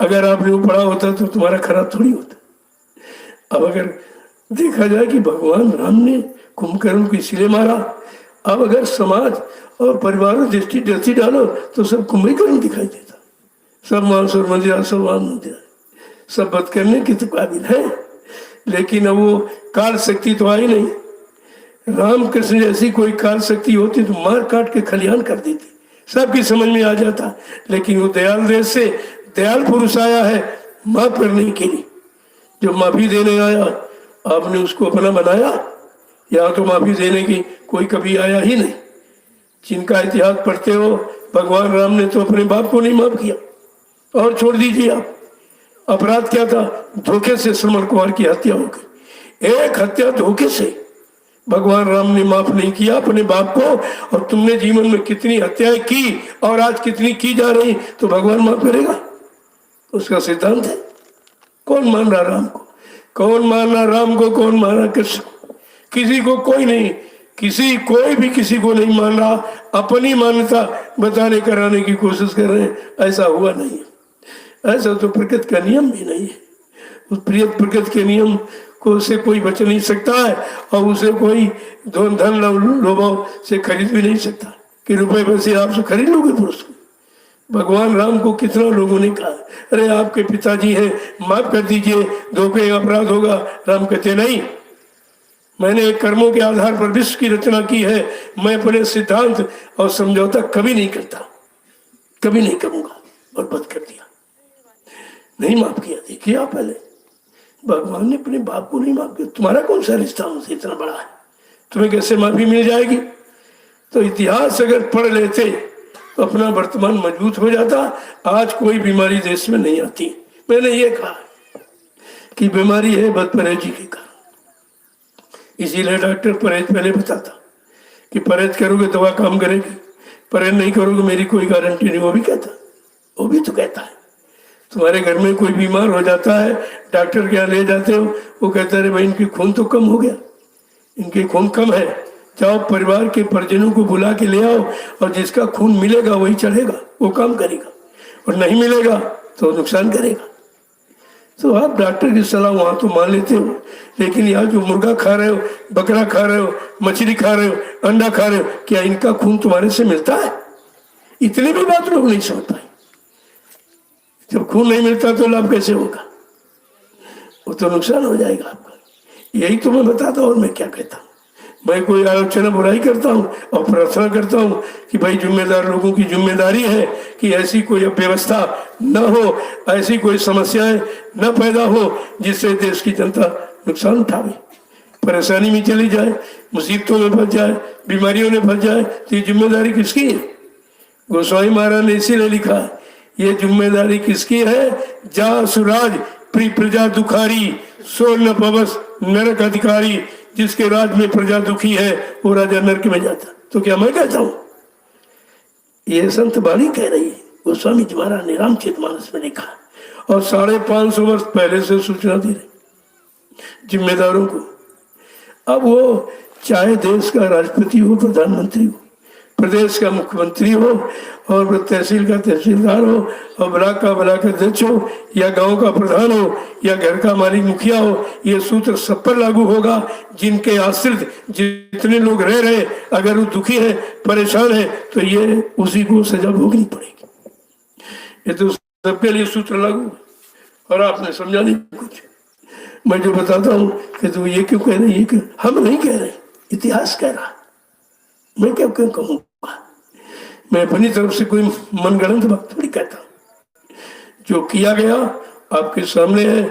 अगर आपने वो पढ़ा होता तो तुम्हारा खराब थोड़ी होता। अब अगर देखा जाए कि भगवान राम ने कुंभकर्ण को इसलिए मारा, अब अगर समाज और परिवार दृष्टि दृष्टि डालो तो सब कुंभकर्ण दिखाई देता। सब मांस और मंदिरा, सब वाम मंदिरा, सब बद करने के तो काबिल है, लेकिन अब वो काल शक्ति तो आई नहीं। रामकृष्ण जैसी कोई काल शक्ति होती तो मार काट के खलिहान कर देती, सबकी समझ में आ जाता। लेकिन वो दयाल देश से दयाल पुरुष आया है माफ करने के लिए। जो माफी देने आया आपने उसको अपना बनाया, या तो माफी देने की कोई कभी आया ही नहीं। जिनका इतिहास पढ़ते हो, भगवान राम ने तो अपने बाप को नहीं माफ किया। और छोड़ दीजिए आप, अपराध क्या था? धोखे से श्रवण कुमार की हत्या हो गई। एक हत्या धोखे से भगवान राम ने माफ नहीं किया अपने बाप को। और तुमने जीवन में कितनी हत्याएं की और आज कितनी की जा रही, तो भगवान माफ करेगा? उसका सिद्धांत है। कौन मान रहा राम को? कौन मान रहा राम को? कौन मान रहा कृष्ण को? किसी को कोई नहीं, कोई भी किसी को नहीं मान रहा। अपनी मान्यता बताने कराने की कोशिश कर रहे हैं। ऐसा हुआ नहीं है, ऐसा तो प्रकृति का नियम भी नहीं है। उस प्रिय प्रकृति के नियम को उसे कोई बच नहीं सकता है, और उसे कोई धन लोभाव से खरीद भी नहीं सकता कि रुपए पैसे आपसे खरीद लोगे पुरुष को। भगवान राम को कितना लोगों ने कहा, अरे आपके पिताजी हैं, माफ कर दीजिए, धोखे अपराध होगा। राम कहते नहीं, मैंने कर्मों के आधार पर विश्व की रचना की है, मैं अपने सिद्धांत और समझौता कभी नहीं करता, कभी नहीं करूंगा। और बद कर दिया, नहीं माफ किया। देखिए आप, पहले भगवान ने अपने बाप को नहीं माफ किया। तुम्हारा कौन सा रिश्ता उनसे इतना बड़ा है, तुम्हें कैसे माफी मिल जाएगी? तो इतिहास अगर पढ़ लेते तो अपना वर्तमान मजबूत हो जाता। आज कोई बीमारी देश में नहीं आती। मैंने ये कहा कि बीमारी है बदपरहेजी के कारण, इसीलिए डॉक्टर परहेज पहले बताता कि परहेज करोगे दवा काम करेगी, परहेज नहीं करोगे मेरी कोई गारंटी नहीं। वो भी कहता, वो भी तो कहता है। तुम्हारे घर में कोई बीमार हो जाता है, डॉक्टर के यहाँ ले जाते हो, वो कहता है भाई इनकी खून तो कम हो गया, इनके खून कम है, जाओ परिवार के परिजनों को बुला के ले आओ, और जिसका खून मिलेगा वही चढ़ेगा, वो काम करेगा, और नहीं मिलेगा तो नुकसान करेगा। तो आप डॉक्टर की सलाह वहां तो मान लेते हो, लेकिन यहाँ जो मुर्गा खा रहे हो, बकरा खा रहे हो, मछली खा रहे हो, अंडा खा रहे हो, क्या इनका खून तुम्हारे से मिलता है? इतनी भी बात लोग नहीं समझ पाए। जब खून नहीं मिलता तो लाभ कैसे होगा? वो तो नुकसान हो जाएगा आपका। यही तो मैं बताता हूँ। और मैं क्या कहता हूँ, मैं कोई आलोचना बुराई करता हूँ और प्रार्थना करता हूँ कि भाई जिम्मेदार लोगों की जिम्मेदारी है कि ऐसी कोई अव्यवस्था न हो, ऐसी कोई समस्याएं न पैदा हो जिससे देश की जनता नुकसान उठावे, परेशानी में चली जाए, मुसीबतों में फंस जाए, बीमारियों में फंस जाए। तो ये जिम्मेदारी किसकी है? गोस्वामी महाराज ने इसीलिए लिखा, ये जिम्मेदारी किसकी है? जा सुराज प्री प्रजा दुखारी, सो न पवस नरक अधिकारी। जिसके राज में प्रजा दुखी है वो राजा नरक में जाता। तो क्या मैं कहता हूं? ये संत वाणी कह रही है, गोस्वामी जी महाराज ने रामचरितमानस में लिखा, और 550 वर्ष पहले से सूचना दे रहे जिम्मेदारों को। अब वो चाहे देश का राष्ट्रपति हो, प्रधानमंत्री हो, प्रदेश का मुख्यमंत्री हो, और तहसील का तहसीलदार हो, और ब्लॉक का ब्लॉक अध्यक्ष हो, या गांव का प्रधान हो, या घर का मालिक मुखिया हो, ये सूत्र सब पर लागू होगा। जिनके आश्रित जितने लोग रह रहे, अगर वो दुखी है, परेशान है, तो ये उसी को सजा भोगनी पड़ेगी। ये तो सबके लिए सूत्र लागू है, और आपने समझा नहीं कुछ। मैं जो बताता हूँ कि तुम ये क्यों कह रहे, ये क्यों? हम नहीं कह रहे, इतिहास कह रहा। मैं क्या क्यों कहूँगा? मैं अपनी तरफ से कोई मनगढ़ंत बात थोड़ी कहता। जो किया गया आपके सामने है,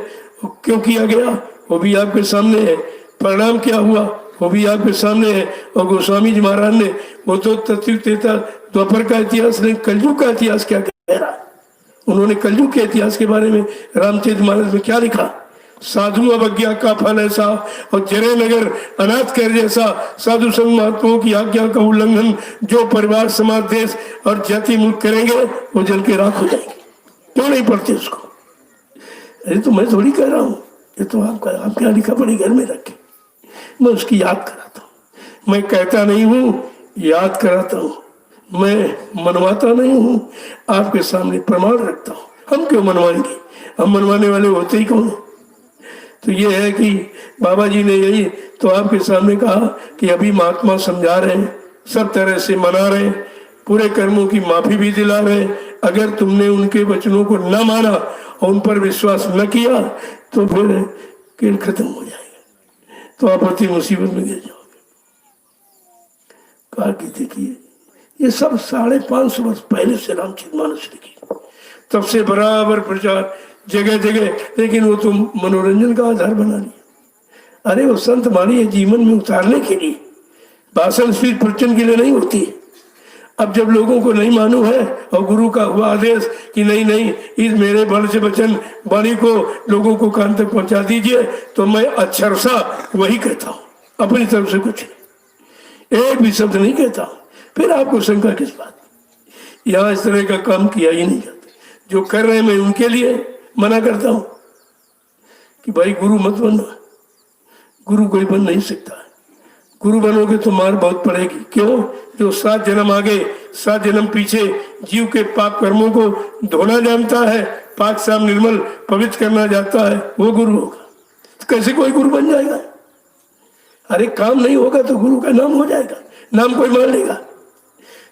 वो क्यों किया गया वो भी आपके सामने है, परिणाम क्या हुआ वो भी आपके सामने है। और गोस्वामी जी महाराज ने वो तो तत्व द्वापर का इतिहास नहीं, कलयुग का इतिहास क्या कह रहा। उन्होंने कलयुग के इतिहास के बारे में रामचरितमानस में क्या लिखा? साधु अवज्ञा का फल ऐसा, और जरे नगर अनाथ कर जैसा, साधु संग महात्माओं की आज्ञा का उल्लंघन जो परिवार समाज देश और जाति मुल्क करेंगे वो जल के राख हो जाएंगे। क्यों नहीं पढ़ते उसको? अरे तो मैं थोड़ी कह रहा हूँ, ये तो आपका आपके यहाँ लिखा पड़ी घर में रखे, मैं उसकी याद कराता हूँ। मैं कहता नहीं हूँ, याद कराता हूँ। मैं मनवाता नहीं हूँ, आपके सामने प्रमाण रखता हूँ। हम क्यों मनवाएंगे, हम मनवाने वाले होते ही कौन है। तो ये है कि बाबा जी ने यही तो आपके सामने कहा कि अभी महात्मा समझा रहे हैं, सब तरह से मना रहे हैं, पूरे कर्मों की माफी भी दिला रहे हैं। अगर तुमने उनके वचनों को न माना और उन पर विश्वास न किया तो फिर खेल खत्म हो जाएगा, तो आप अति मुसीबत में गिर जाओगे। कहा कि देखिए ये सब 550 वर्ष पहले से रामचरितमानस लिखी, तब से बराबर प्रचार जगह जगह, लेकिन वो तो मनोरंजन का आधार बना लिया। अरे वो संत मानी है जीवन में उतारने के लिए, भाषण स्पीच प्रवचन के लिए नहीं होती है। अब जब लोगों को नहीं मालूम है और गुरु का हुआ आदेश कि नहीं नहीं इस मेरे बल से वचन वाणी को लोगों को कान तक पहुंचा दीजिए, तो मैं अक्षरशा वही कहता हूँ, अपनी तरफ से कुछ नहीं, एक भी शब्द नहीं कहता। फिर आपको शंका किस बात, यहाँ इस तरह का काम किया ही नहीं जाता। जो कर रहे हैं मैं उनके लिए मना करता हूं कि भाई गुरु मत बनना, गुरु कोई बन नहीं सकता। गुरु बनोगे तो मार बहुत पड़ेगी। क्यों? जो 7 जन्म आगे 7 जन्म पीछे जीव के पाप कर्मों को धोना जानता है, पाक साफ निर्मल पवित्र करना जानता है, वो गुरु होगा। तो कैसे कोई गुरु बन जाएगा? अरे काम नहीं होगा तो गुरु का नाम हो जाएगा, नाम कोई मान लेगा।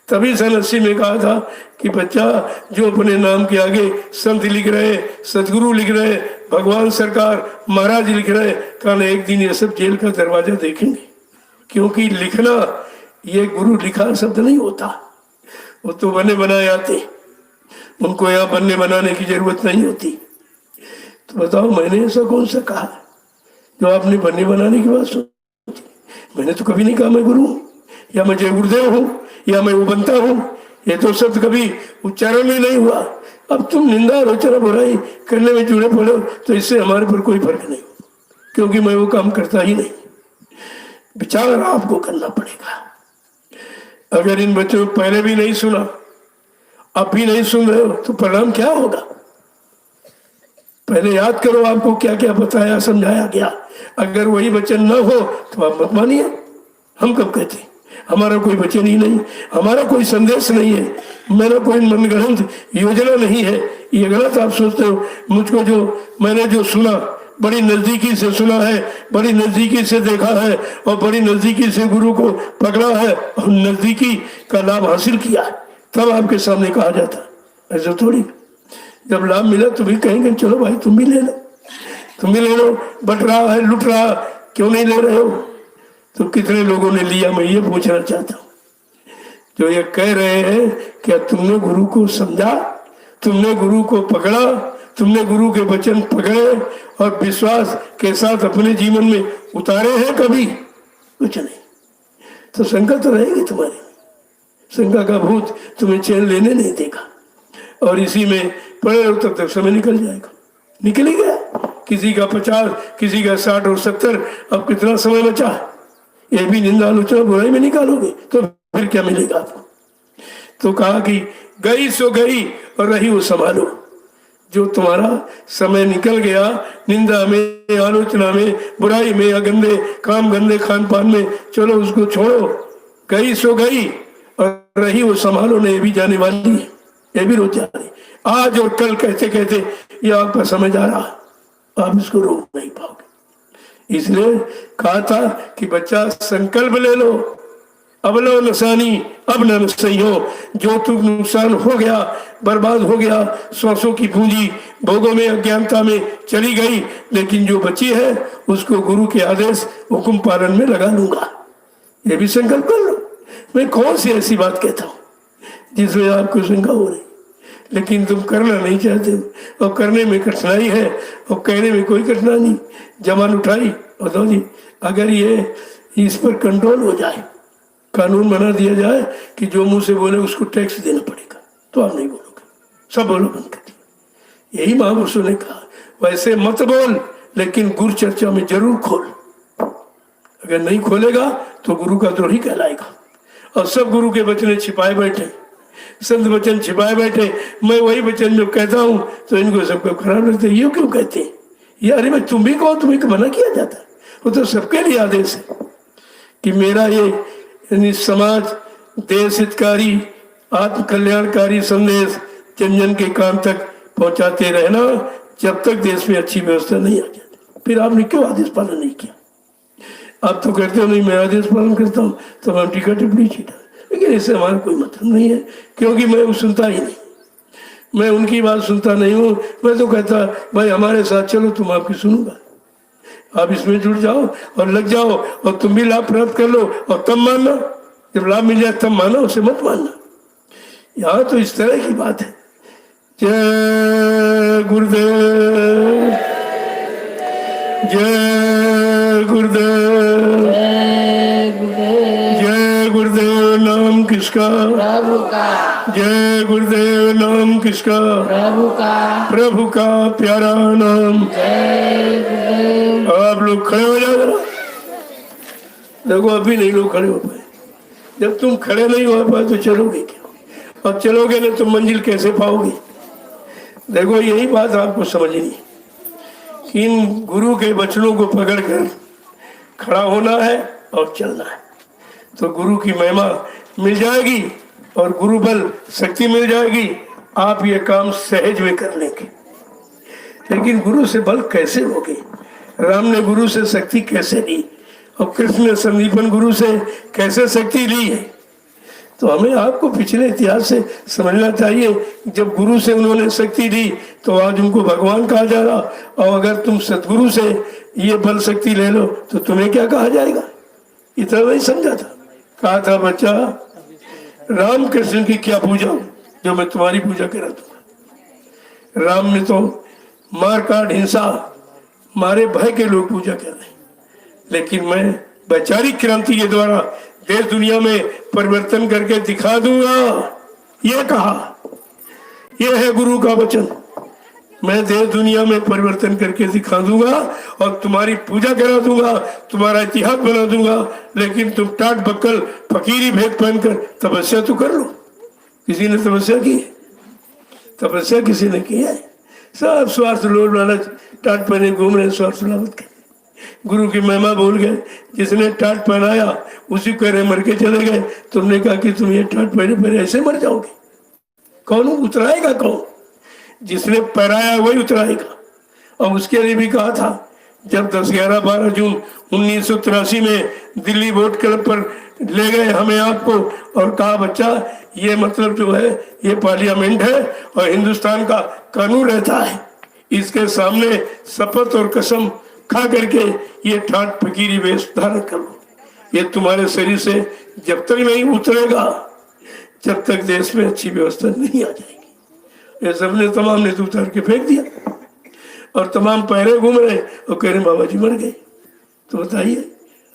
तभी सन 80 में कहा था कि बच्चा जो अपने नाम के आगे संत लिख रहे, सदगुरु लिख रहे, भगवान सरकार महाराज लिख रहे, कल एक दिन ये सब जेल का दरवाजा देखेंगे। क्योंकि लिखना ये गुरु लिखा शब्द नहीं होता, वो तो बने बनाए आते, उनको यहाँ बनने बनाने की जरूरत नहीं होती। तो बताओ मैंने ऐसा कौन सा कहा जो आपने बनने बनाने की बात सोची? मैंने तो कभी नहीं कहा मैं गुरु हूँ या मैं जय गुरुदेव हूँ या मैं वो बनता हूँ, ये तो शब्द कभी उच्चारण ही नहीं हुआ। अब तुम निंदा आलोचना बुराई करने में जुड़े पड़े हो तो इससे हमारे पर कोई फर्क नहीं, क्योंकि मैं वो काम करता ही नहीं। विचार आपको करना पड़ेगा। अगर इन बच्चों पहले भी नहीं सुना, अब भी नहीं सुन रहे हो, तो परिणाम क्या होगा? पहले याद करो आपको क्या क्या बताया समझाया गया। अगर वही वचन न हो तो आप मत मानिए। हम कब कहते हैं? हमारा कोई वचन ही नहीं, हमारा कोई संदेश नहीं है, मेरा कोई मनगढ़ंत योजना नहीं है। ये गलत आप सोचते हो। मुझको जो मैंने जो सुना बड़ी नजदीकी से सुना है, बड़ी नजदीकी से देखा है और बड़ी नजदीकी से गुरु को पकड़ा है और नजदीकी का लाभ हासिल किया, तब आपके सामने कहा जाता। ऐसा थोड़ी जब लाभ मिला तो भी कहेंगे चलो भाई तुम भी ले लो, तुम भी ले लो, बट रहा है लुट रहा, क्यों नहीं ले रहे हो? तो कितने लोगों ने लिया, मैं ये पूछना चाहता हूँ। जो ये कह रहे हैं क्या तुमने गुरु को समझा, तुमने गुरु को पकड़ा, तुमने गुरु के वचन पकड़े और विश्वास के साथ अपने जीवन में उतारे हैं कभी? कुछ नहीं। तो शंका तो रहेगी तुम्हारी, शंका का भूत तुम्हें चैन लेने नहीं देगा और इसी में पड़े रहो तब तक समय निकल जाएगा। निकल ही गया, किसी का 50, किसी का 60 और 70, अब कितना समय बचा? ये भी निंदा आलोचना बुराई में निकालोगे तो फिर क्या मिलेगा आपको? तो कहा कि गई सो गई और रही वो संभालो। जो तुम्हारा समय निकल गया निंदा में, आलोचना में, बुराई में या गंदे काम, गंदे खान पान में, चलो उसको छोड़ो। गई सो गई और रही वो संभालो ने, ये भी जाने वाली है, ये भी रोज जा रही। आज और कल कहते कहते ये आपका समय जा रहा, आप इसको रोक नहीं पाओगे। इसलिए कहा था कि बच्चा संकल्प ले लो, अब लो नसानी अब न सही हो। जो तुम नुकसान हो गया, बर्बाद हो गया, श्वासों की पूंजी भोगों में अज्ञानता में चली गई, लेकिन जो बची है उसको गुरु के आदेश हुक्म पालन में लगा लूंगा। ये भी संकल्प कर लो। मैं कौन सी ऐसी बात कहता हूँ जिसमें आपको शंका हो रही, लेकिन तुम करना नहीं चाहते हो और करने में कठिनाई है और कहने में कोई कठिनाई नहीं। जबान उठाई और दो जी, अगर ये इस पर कंट्रोल हो जाए, कानून बना दिया जाए कि जो मुंह से बोले उसको टैक्स देना पड़ेगा, तो आप नहीं बोलोगे, सब बोलो बंद कर दिया। यही महापुरुषों ने कहा, वैसे मत बोल लेकिन गुरु चर्चा में जरूर खोल। अगर नहीं खोलेगा तो गुरु का द्रोही कहलाएगा। और सब गुरु के वचन छिपाए बैठे, संत वचन छिपाए बैठे। मैं वही वचन जब कहता हूँ तो इनको सबको खराब लगता है। ये क्यों कहते हैं? ये अरे मैं तुम भी कहो, तुम्हें मना किया जाता? वो तो सबके लिए आदेश है कि मेरा ये यानी समाज, देश हितकारी, आत्म कल्याणकारी संदेश जन जन के कान तक पहुंचाते रहना जब तक देश में अच्छी व्यवस्था नहीं आ जाती। फिर आपने क्यों आदेश पालन नहीं किया? आप तो कहते हो नहीं मैं आदेश पालन करता हूँ, तो हम टीका टिप्पणी छीटा, लेकिन इससे हमारा कोई मतलब नहीं है, क्योंकि मैं सुनता ही नहीं, मैं उनकी बात सुनता नहीं हूँ। मैं तो कहता भाई हमारे साथ चलो, तुम आपकी सुनूंगा, आप इसमें जुड़ जाओ और लग जाओ और तुम भी लाभ प्राप्त कर लो, और तब मानना, जब लाभ मिल जाए तब मानो, उसे मत मानना। यहाँ तो इस तरह की बात है। जय गुरुदेव, जय गुरुदेव, जय गुरुदेव। नाम किसका? प्रभु का। जय गुरुदेव। नाम किसका? प्रभु का। प्रभु का प्यारा नाम। जय गुरुदेव। आप लोग खड़े हो जाओ जरा। देखो अभी नहीं लोग खड़े हो पाए। जब तुम खड़े नहीं हो पाए तो चलोगे क्या? और चलोगे नहीं तो मंजिल कैसे पाओगे? देखो यही बात आपको समझनी है कि इन गुरु के वचनों को पकड़कर खड़ा होना है और चलना है, तो गुरु की महिमा मिल जाएगी और गुरु बल शक्ति मिल जाएगी। आप ये काम सहज में कर लेंगे। लेकिन गुरु से बल कैसे लोगे? राम ने गुरु से शक्ति कैसे ली और कृष्ण ने संदीपन गुरु से कैसे शक्ति ली है? तो हमें आपको पिछले इतिहास से समझना चाहिए। जब गुरु से उन्होंने शक्ति ली तो आज उनको भगवान कहा जा रहा, और अगर तुम सतगुरु से ये बल शक्ति ले लो तो तुम्हें क्या कहा जाएगा? इतना नहीं समझा था। कहा था बच्चा राम कृष्ण की क्या पूजा जो मैं तुम्हारी पूजा करा दूंगा। राम ने तो मार काट हिंसा मारे भय के लोग पूजा कर रहे, लेकिन मैं वैचारिक क्रांति के द्वारा देश दुनिया में परिवर्तन करके दिखा दूंगा। यह कहा, यह है गुरु का वचन। मैं देश दुनिया में परिवर्तन करके दिखा दूंगा और तुम्हारी पूजा करा दूंगा, तुम्हारा इतिहास बना दूंगा, लेकिन तुम टाट बक्कल फकीरी भेद पहनकर तपस्या तो कर लो। किसी ने तपस्या की है? तपस्या किसी ने की है? सब स्वार्थ लोभ लालच टाट पहने घूम रहे, स्वार्थ लालच कर। गुरु की महिमा भूल गए। जिसने टाट पहनाया उसी को रहे मर के चले गए। तुमने कहा कि तुम ये टाट पहने पहने ऐसे मर जाओगे। कौन उतराएगा? कौन? जिसने पहनाया वही उतराएगा। और उसके लिए भी कहा था, जब 10, 11, 12 जून 1983 में दिल्ली वोट क्लब पर ले गए हमें आपको और कहा बच्चा ये मतलब जो है ये पार्लियामेंट है और हिंदुस्तान का कानून रहता है, इसके सामने शपथ और कसम खा करके ये ठाट फकीरी वेश धारण कर लो। ये तुम्हारे शरीर से जब तक नहीं उतरेगा जब तक देश में अच्छी व्यवस्था नहीं आ जाएगी। ये सबने तमाम ने उतार के फेंक दिया और तमाम पैरे घूम रहे और कह रहे बाबा जी मर गए। तो बताइए,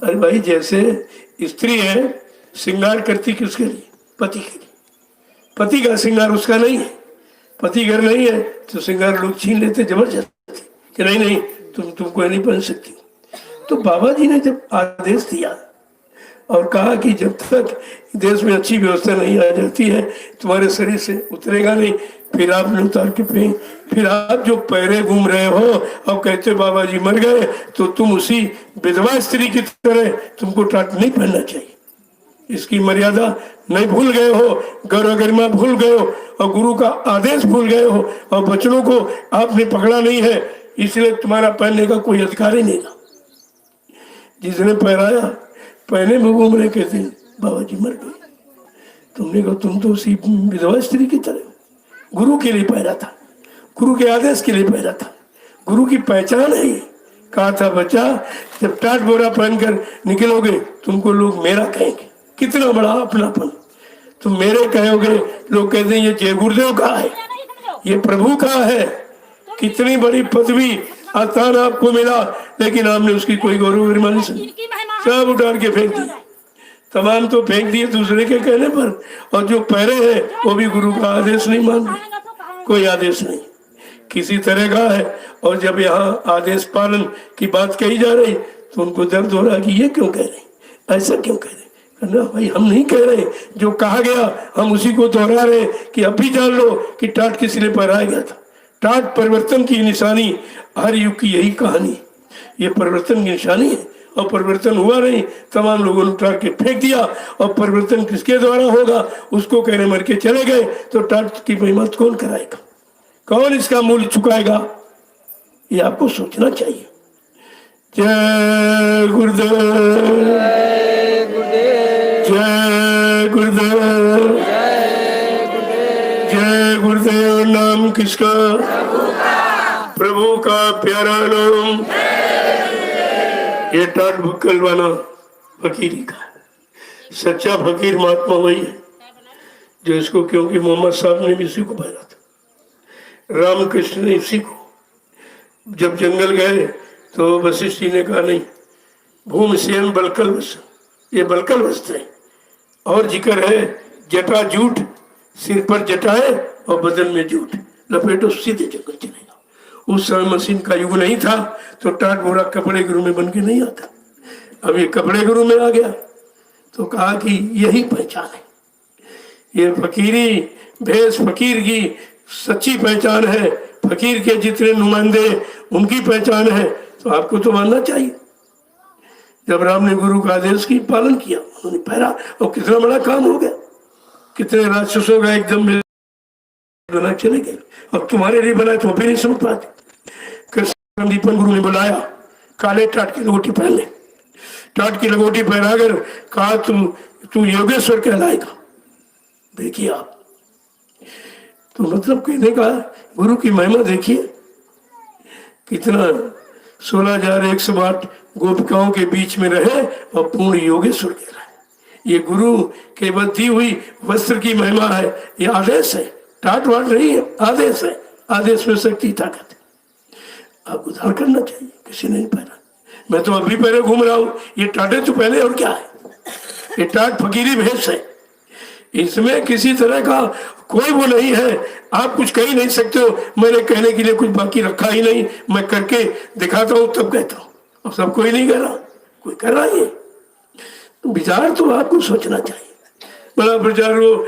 अरे भाई जैसे स्त्री है श्रृंगार करती किसके लिए? पति के लिए। पति का श्रृंगार उसका नहीं है, पति घर नहीं है तो श्रृंगार लोग छीन लेते जबरदस्ती कि नहीं नहीं तुम कोई नहीं पहन सकती। तो बाबा जी ने जब आदेश दिया और कहा कि जब तक देश में अच्छी व्यवस्था नहीं आ जाती है तुम्हारे शरीर से उतरेगा नहीं, फिर आपने उतार के फेंक। फिर आप जो पैरे घूम रहे हो और कहते बाबा जी मर गए, तो तुम उसी विधवा स्त्री की तरह तुमको टाट नहीं पहनना चाहिए। इसकी मर्यादा नहीं भूल गए हो, गौरव गरिमा भूल गए हो और गुरु का आदेश भूल गए हो और बचनों को आपने पकड़ा नहीं है, इसलिए तुम्हारा पहनने का कोई अधिकार ही नहीं था। जिसने पहनाया पहने में घूम रहे कहते बाबा जी मर गए। तुमने कहा तुम तो उसी विधवा स्त्री की तरह। गुरु के लिए पहना था, गुरु के आदेश के लिए पहना था, गुरु की पहचान है ये। कहा था बच्चा जब टाट बोरा पहनकर निकलोगे तुमको लोग मेरा कहेंगे। कितना बड़ा अपनापन। तुम मेरे कहोगे, लोग कहते हैं ये जय गुरुदेव का है, ये प्रभु का है। कितनी बड़ी पदवी आसान आपको मिला, लेकिन आपने उसकी कोई गौरव गरिमा नहीं समझी। सब उतार के फेंक दिए, तमाम तो फेंक दिए दूसरे के कहने पर। और जो पहरे हैं वो भी गुरु का आदेश नहीं मान रहे, कोई आदेश नहीं किसी तरह का है। और जब यहाँ आदेश पालन की बात कही जा रही तो उनको दर्द हो रहा कि ये क्यों कह रहे, ऐसा क्यों कह रहे। ना भाई हम नहीं कह रहे, जो कहा गया हम उसी को दोहरा रहे कि अब भी जान लो कि टाट किस लिए पहराया गया था। टाट परिवर्तन की निशानी, हर युग की यही कहानी, ये परिवर्तन की निशानी है। और परिवर्तन हुआ नहीं, तमाम लोगों ने उठा के फेंक दिया। और परिवर्तन किसके द्वारा होगा उसको कहने मर के चले गए। तो टाट की महिमा कौन कराएगा, कौन इसका मूल्य चुकाएगा, ये आपको सोचना चाहिए। जय गुरुदेव, जय गुरुदेव, जय गुरुदेव। नाम किसका? प्रभु का प्यारा नाम। ये टाट बुक्कल वाला फकीरी का सच्चा फकीर महात्मा वही है जो इसको, क्योंकि मोहम्मद साहब ने भी इसी को पहना था, रामकृष्ण ने इसी को। जब जंगल गए तो वशिष्ठ जी ने कहा नहीं, भूमि सेन बलकल वस, ये बलकल वस्त्र है। और जिक्र है जटा जूट, सिर पर जटाए और बदन में जूट, लपेटो सीधे जंगल चलेगा। उस समय मशीन का युग नहीं था, तो टाट बोरा कपड़े गुरु में बन के नहीं आता। अब ये कपड़े गुरु में आ गया, तो कहा कि यही पहचान है, ये फकीरी भेष फकीर की सच्ची पहचान है, फकीर के जितने नुमाइंदे उनकी पहचान है। तो आपको तो मानना चाहिए। जब राम ने गुरु का आदेश की पालन किया, उन्होंने पहरा, और कितना बड़ा काम हो गया। कितने राक्षसों का एकदम बना चले गए। अब तुम्हारे लिए बनाए तो भी नहीं समझ पाते। कृष्ण दीपन गुरु ने बुलाया, काले टाट की लंगोटी पहन ले। टाट की लंगोटी पहनाकर कहा तू योगेश्वर कहलाएगा। देखिए आप, तो मतलब कहने का गुरु की महिमा देखिए कितना। 16,108 गोपिकाओं के बीच में रहे और पूर्ण योगेश्वर कहलाए। ये गुरु के दी हुई वस्त्र की महिमा है। ये आदेश है, टाट वाट नहीं है, आदेश है। आदेश में शक्ति ताकत है। आप उधार करना चाहिए, किसी ने नहीं पहना। मैं तो अभी पहले घूम रहा हूँ, ये टाटे तो पहले और क्या है। ये टाट फकीरी भेष है, इसमें किसी तरह का कोई वो नहीं है। आप कुछ कह ही नहीं सकते हो, मैंने कहने के लिए कुछ बाकी रखा ही नहीं, मैं करके दिखाता हूँ तब कहता हूँ। अब सब कोई नहीं कर रहा, कोई कर रहा है। विचार तो आपको सोचना चाहिए। बड़ा प्रचार हो